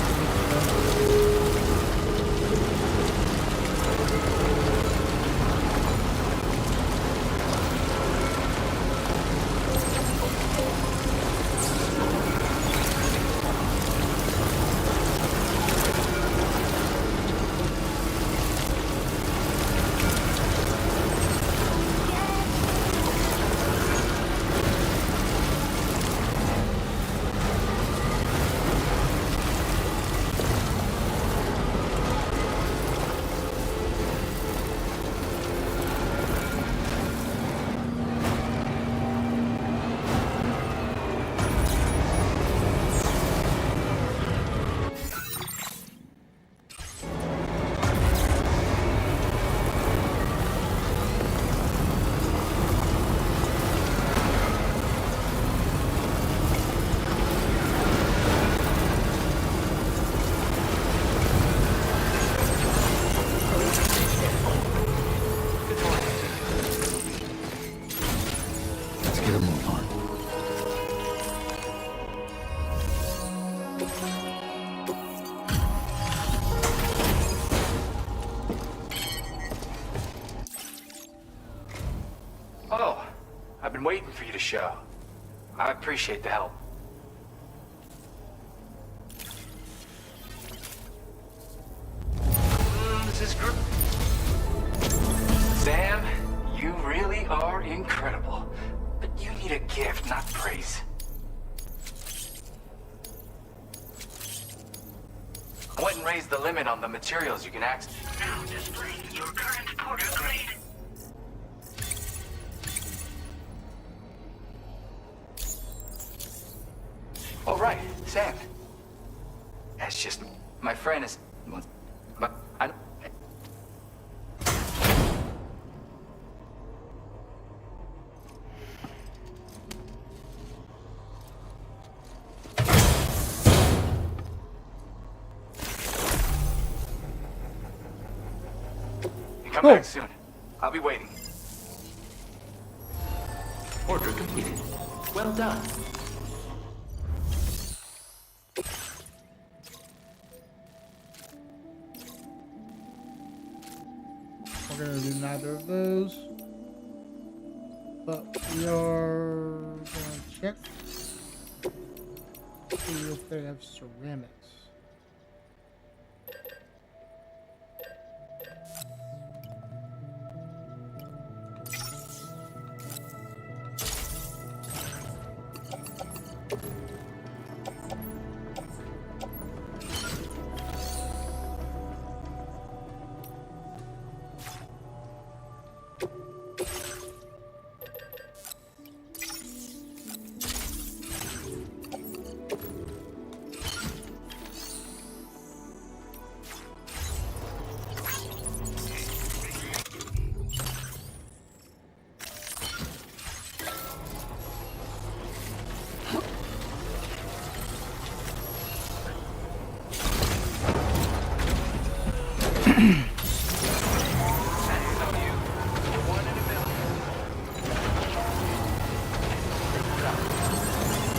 Let's get a move on. Oh, I've been waiting for you to show. I appreciate the help. Services Group? Sam, you really are incredible. But you need a gift, not praise. I went and raised the limit on the materials you can access. Now displaying your current Porter grade. Oh, right, Sam. That's just my friend is. But I. Come back soon. I'll be waiting. Order completed. Well done. We're gonna do neither of those, but we are gonna check see if they have ceramics.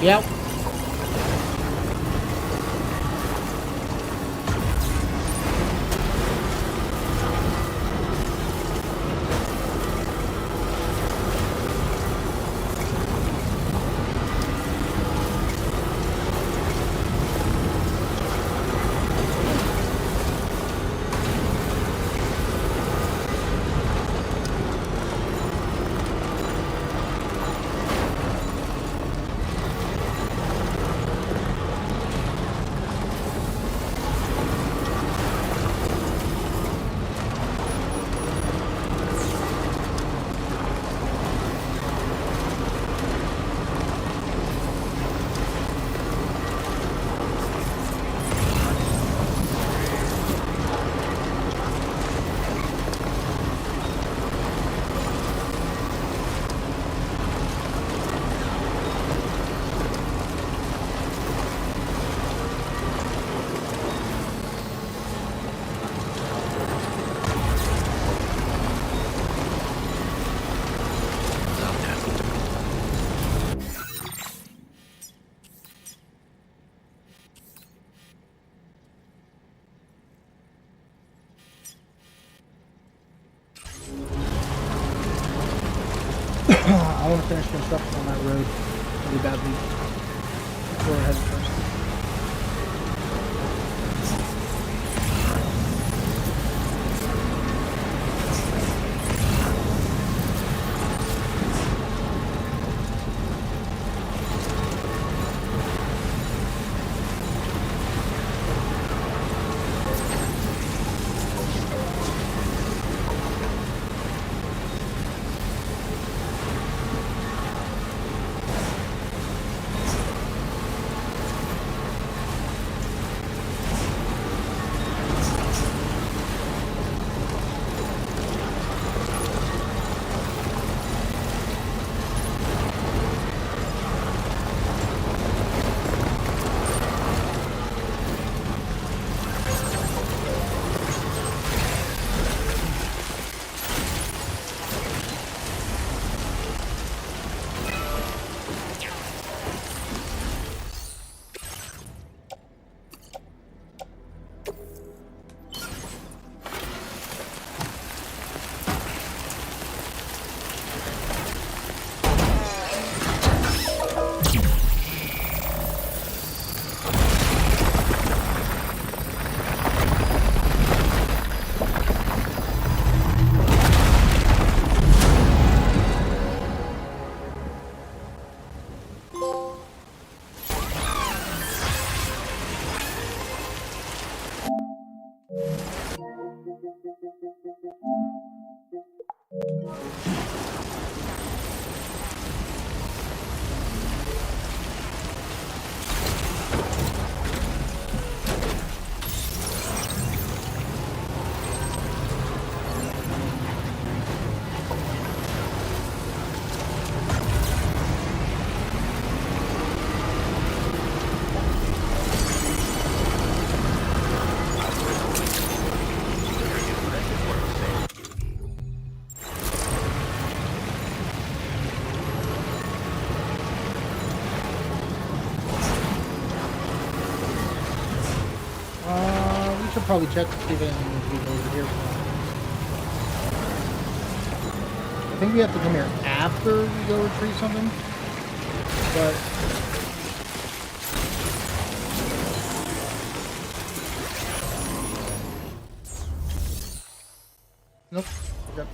Yep. I want to finish construction on that road really badly before I head first. probably check to see if anything needs to be over here. I think we have to come here after we go retrieve something. But nope. Okay.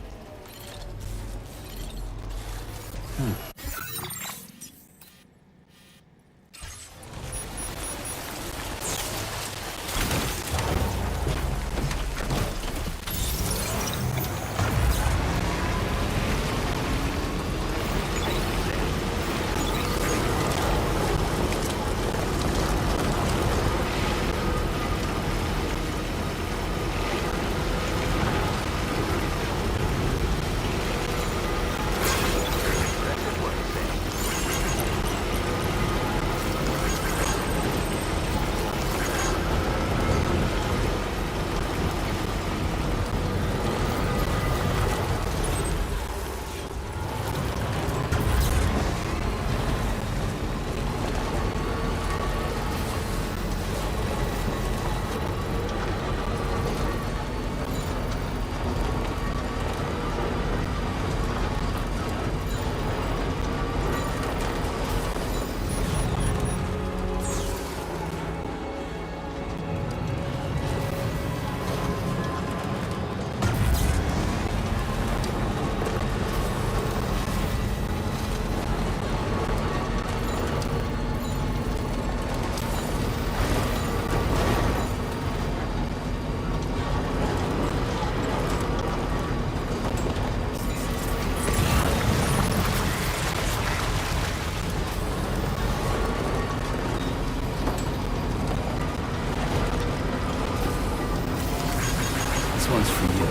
This one's for you.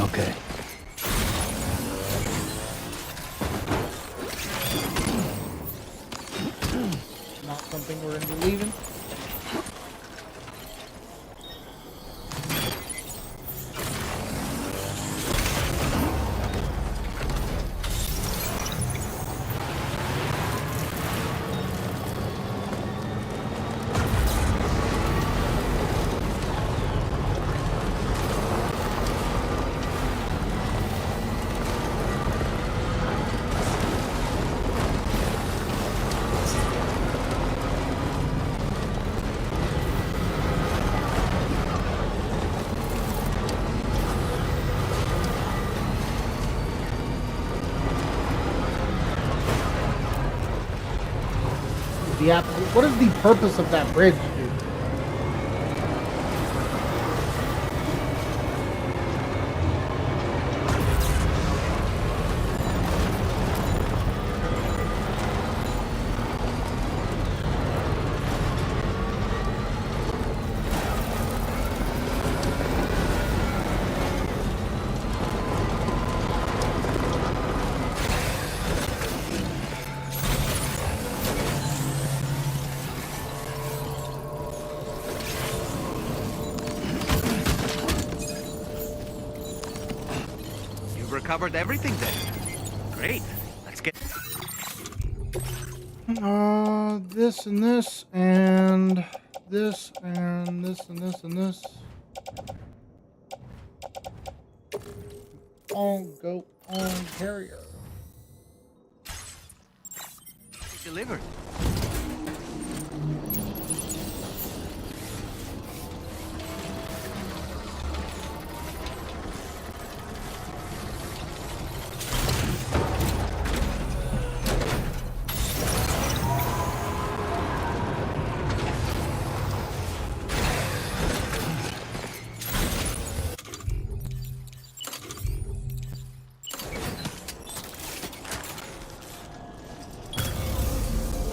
Okay. Not something we're gonna be leaving. What is the purpose of that bridge, dude? Recovered everything then. Great. Let's get... This and this and this and this and this and this. All go on carrier. Delivered.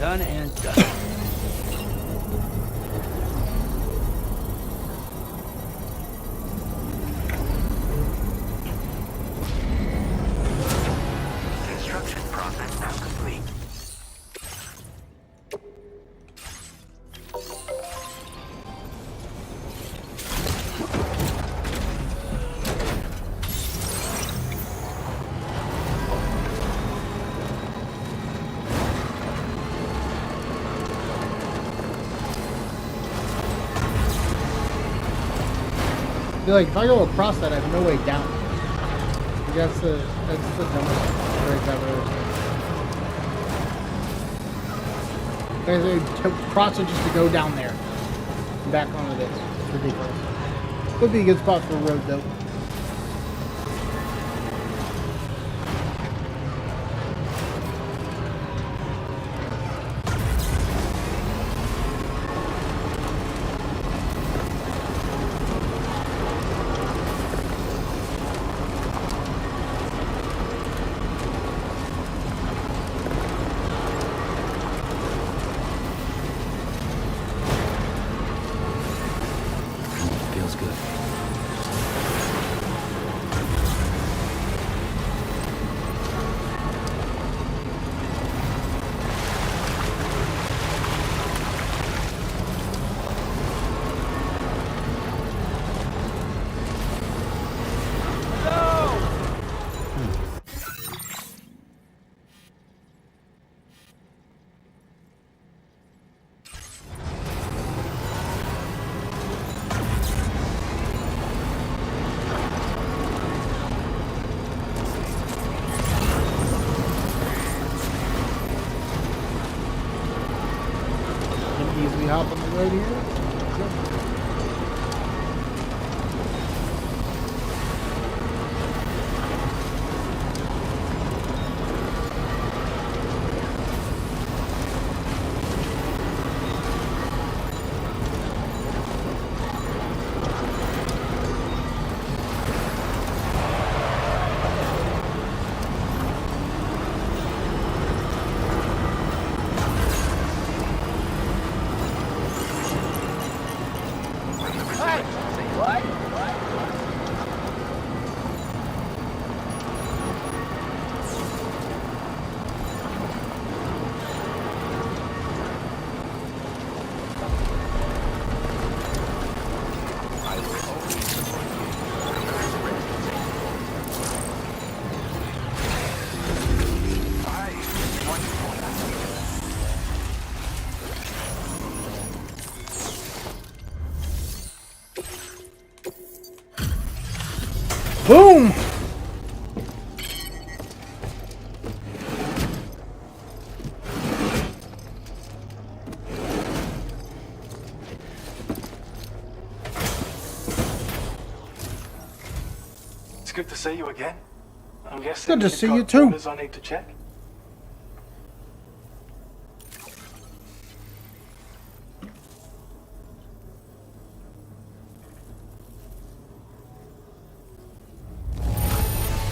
Done and done. Construction process now complete. I feel like if I go across that, I have no way down. That's the dumbest break I've ever seen. To cross it just to go down there. And back onto this. It's ridiculous. Would be a good spot for a road though. Feels good. Can easily hop on the road here. Boom! It's good to see you again. I'm guessing Good to you've see got you too. orders I need to check.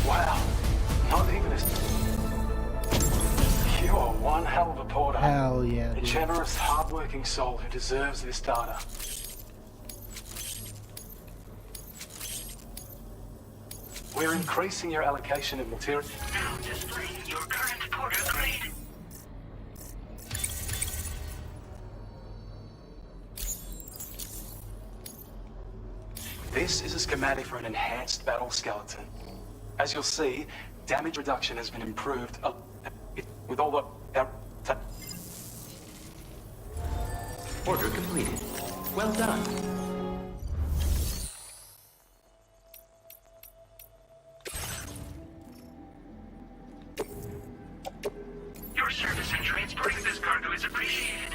Wow, not even a... You are one hell of a porter. Hell yeah. A Dude. generous, hard-working soul who deserves this data. We're increasing your allocation of material. Now display your current porter grade. This is a schematic for an enhanced battle skeleton. As you'll see, damage reduction has been improved with all the... Order completed. Well done. Your service in transporting this cargo is appreciated.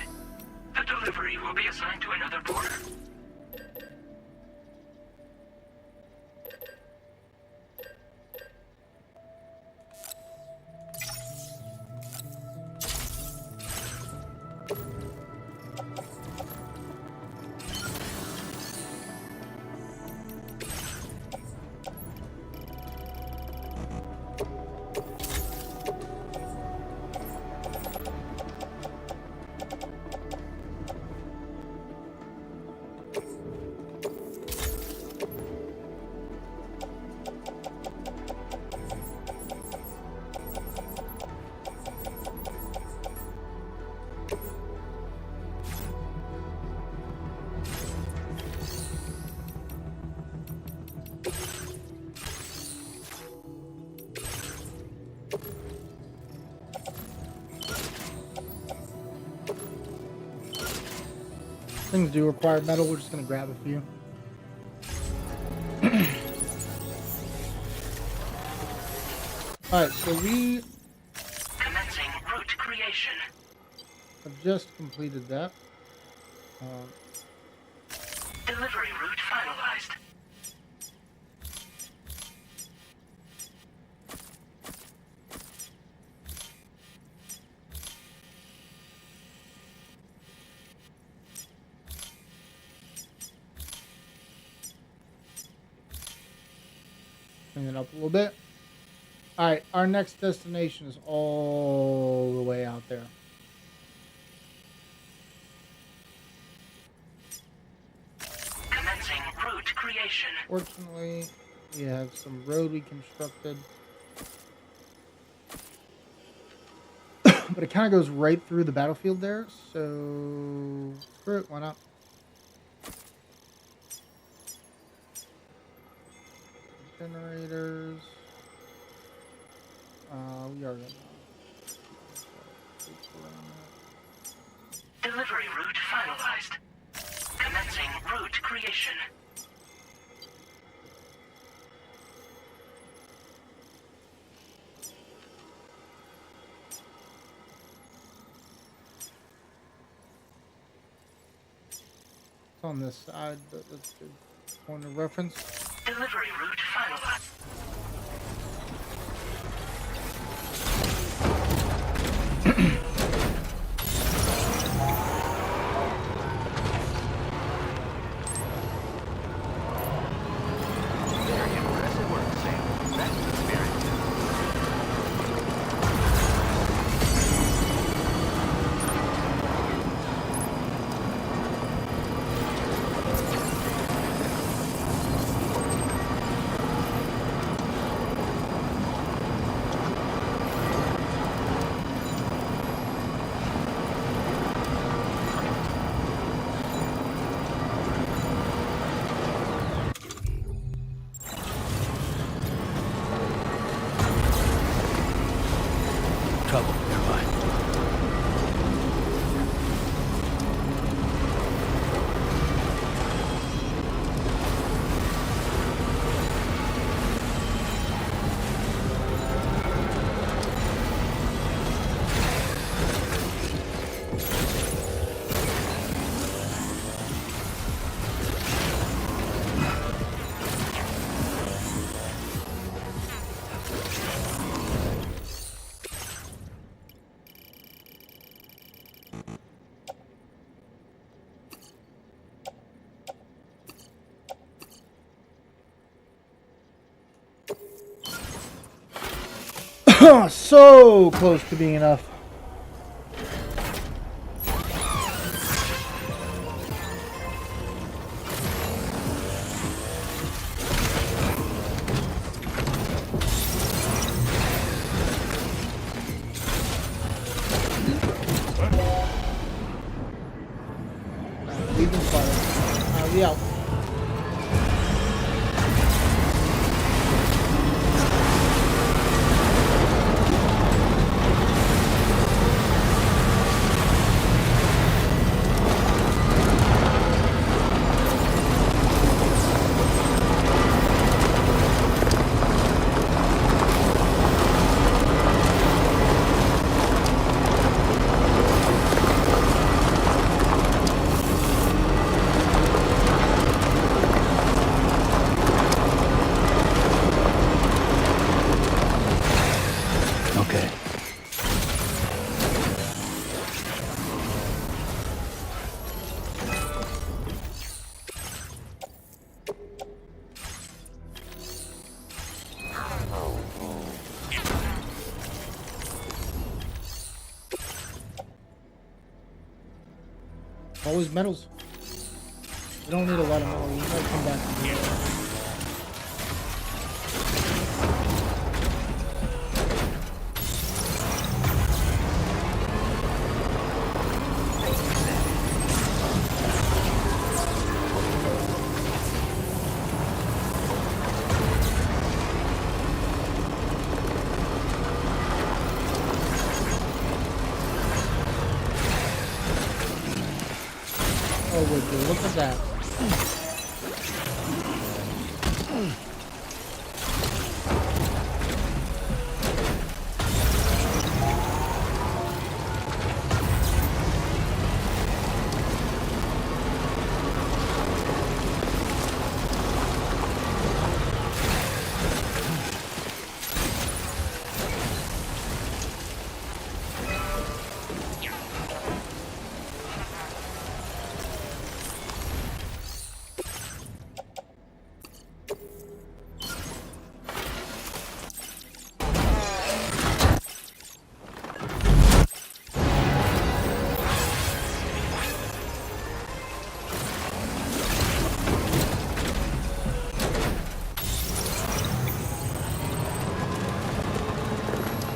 The delivery will be assigned to another porter. Things do require metal. We're just gonna grab a few. Alright, so we Commencing route creation. have just completed that. Delivery route finalized. Bring it up a little bit. Alright, our next destination is all the way out there. Commencing route creation. Fortunately, we have some road we constructed. But it kind of goes right through the battlefield there, so screw it, why not? Generators. We are gonna Delivery route finalized. Commencing route creation. It's on this side, but let's do point of reference. Delivery route finalized. Trouble nearby. So close to being enough. Leaving fire. We out. Okay. Always metals. We don't need a lot of metal. We might come back to the Oh, would you look at that?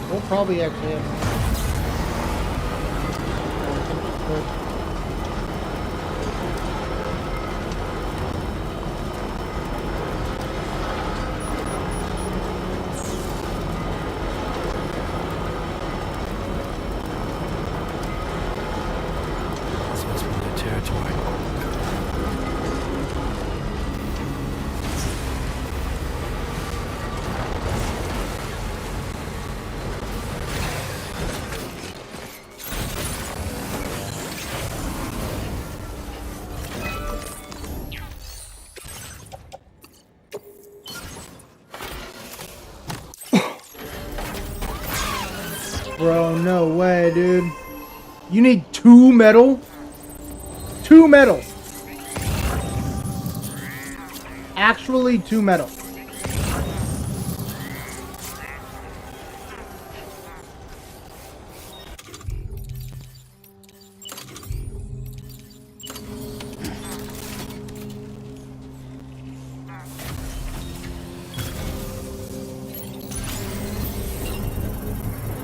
We'll probably actually have. This must be their territory. Bro, no way, dude. You need 2 metal? 2 metal. Actually 2 metal.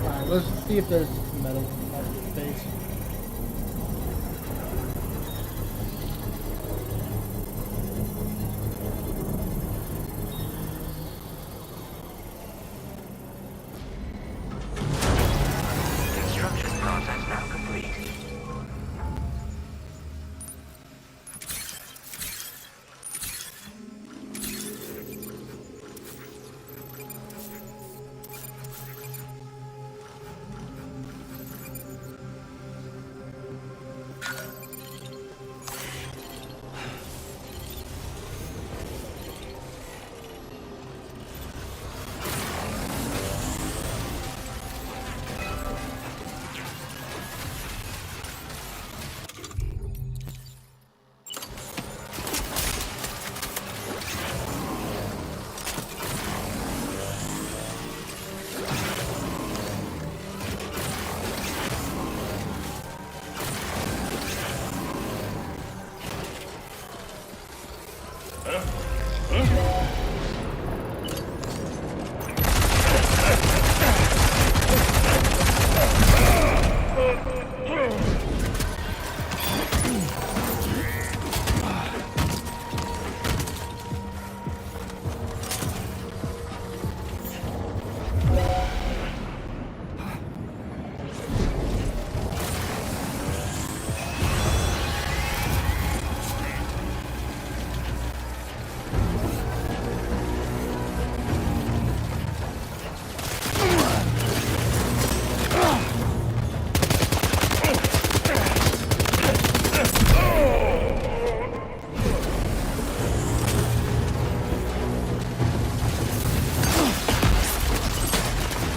Alright, let's see if there's metal out of space. Construction process now complete.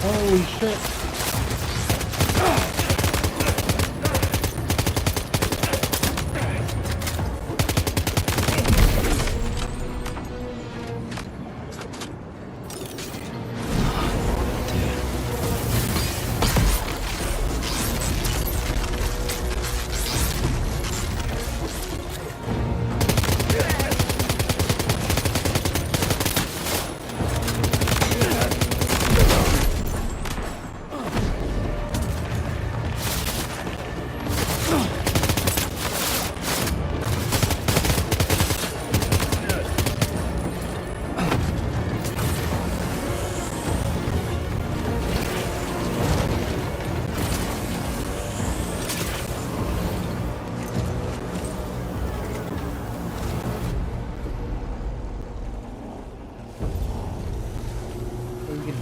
Holy shit.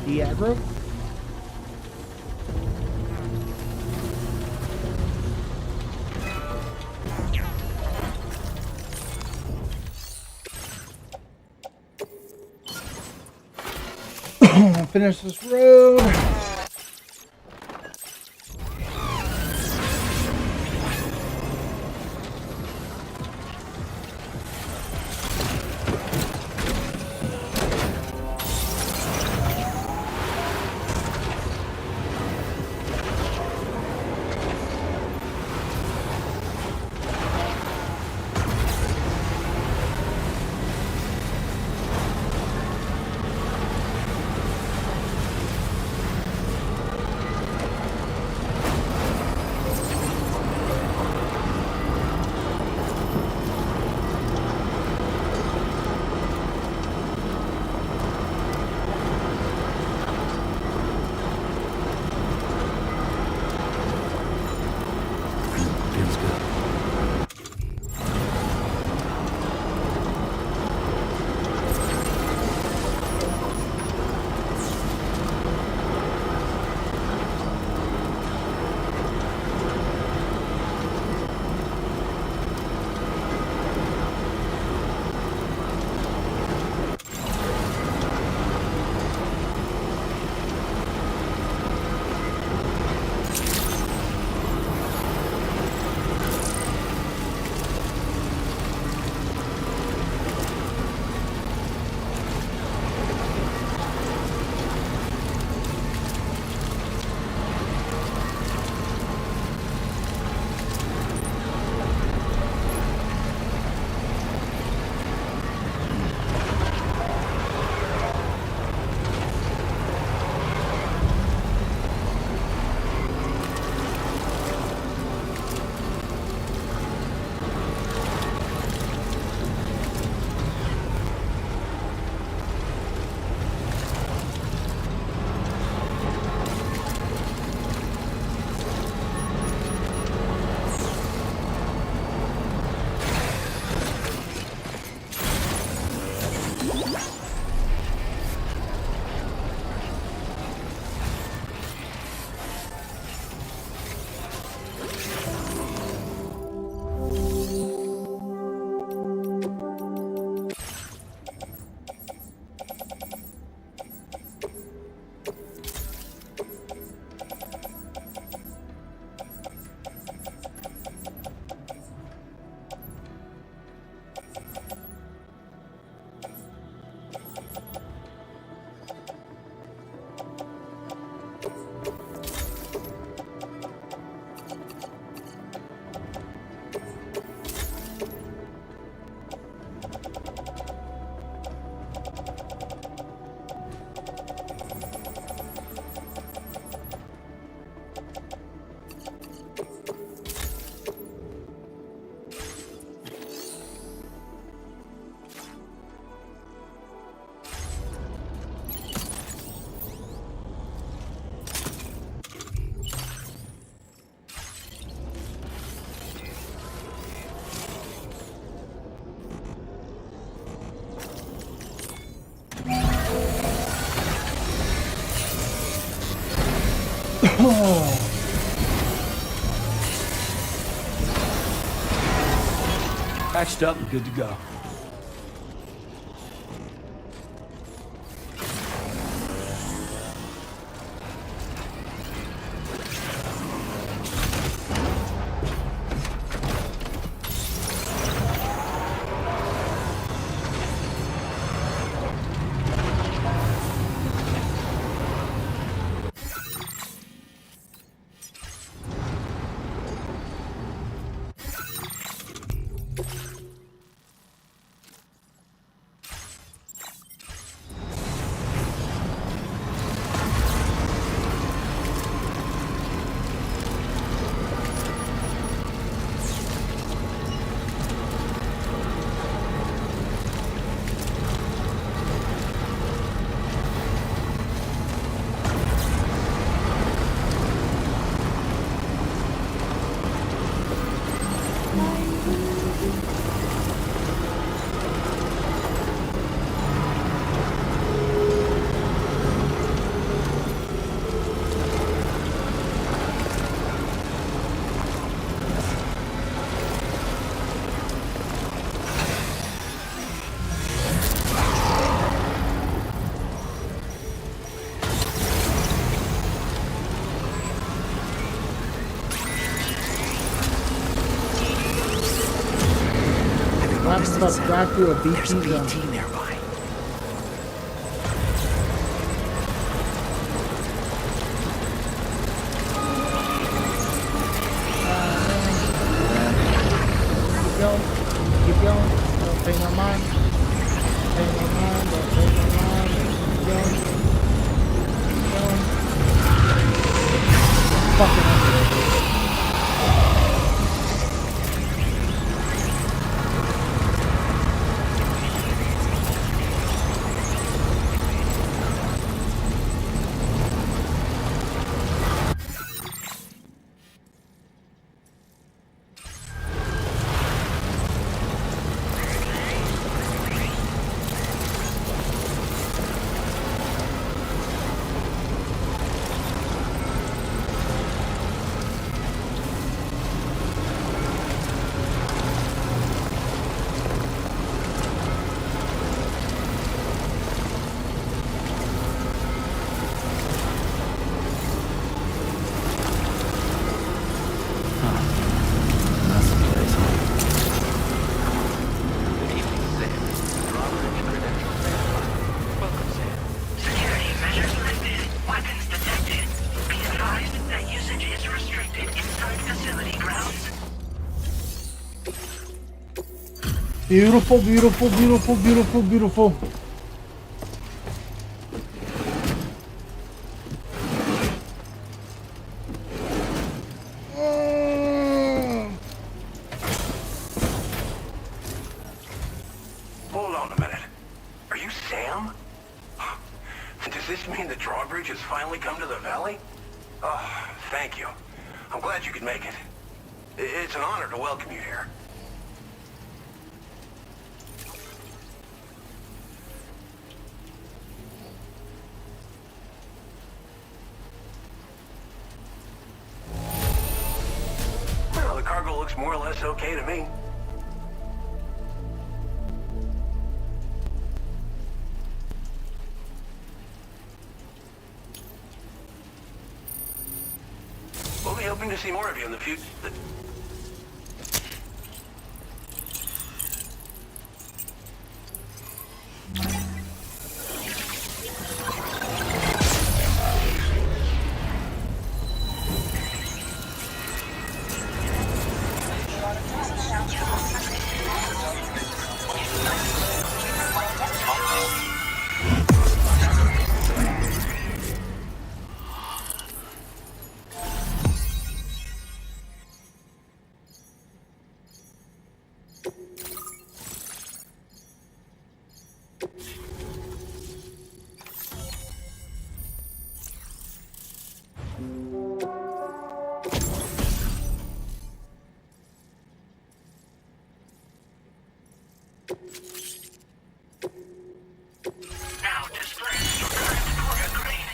De-aggro? Finish this road. Patched up and good to go. Let's drive through a BT zone. nearby. Keep going. Keep going. Don't pay no mind. Pay no mind. Don't pay no mind. Keep going. Keep going. Fucking up. Beautiful, beautiful, beautiful, beautiful, beautiful. Hold on a minute. Are you Sam? Does this mean the drawbridge has finally come to the valley? Oh, thank you. I'm glad you could make it. It's an honor to welcome you here. Well, the cargo looks more or less okay to me. We'll be hoping to see more of you in the future. Now display your current quarter grade.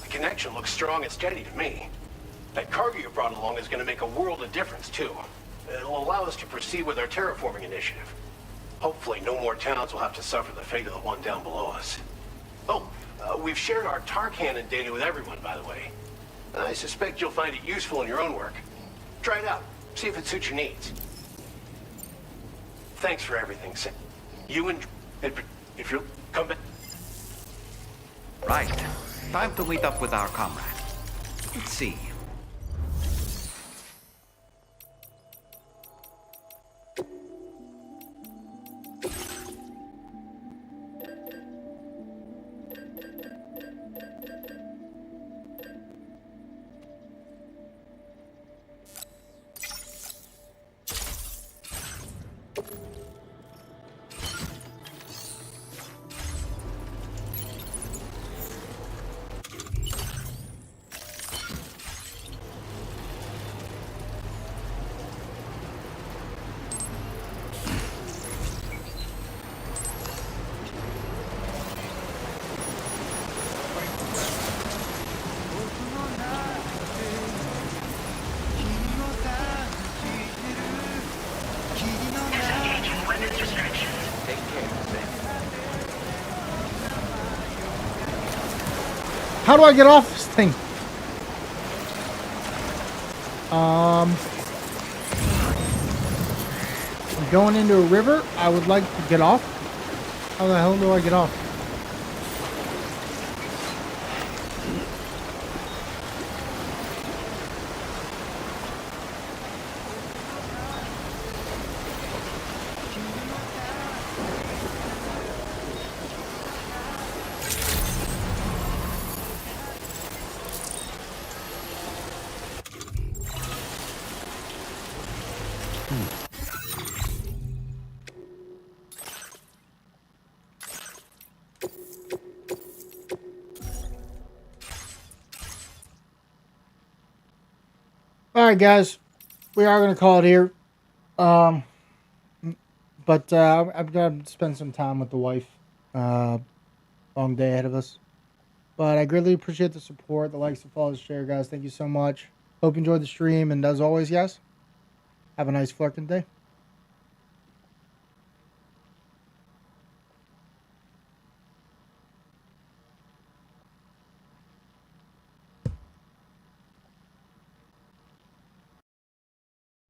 The connection looks strong and steady to me. That cargo you brought along is going to make a world of difference, too. It'll allow us to proceed with our terraforming initiative. Hopefully, no more towns will have to suffer the fate of the one down below us. Oh, we've shared our tar cannon data with everyone, by the way. I suspect you'll find it useful in your own work. Try it out. See if it suits your needs. Thanks for everything, Sam. You and if you'll come back. Right. Time to meet up with our comrade. Let's see. How do I get off this thing? I'm going into a river. I would like to get off. How the hell do I get off? Alright guys, we are going to call it here. But I'm going to spend some time with the wife. Long day ahead of us. But I greatly appreciate the support, the likes, the follows, share, guys. Thank you so much. Hope you enjoyed the stream. And as always, guys, have a nice fucking day.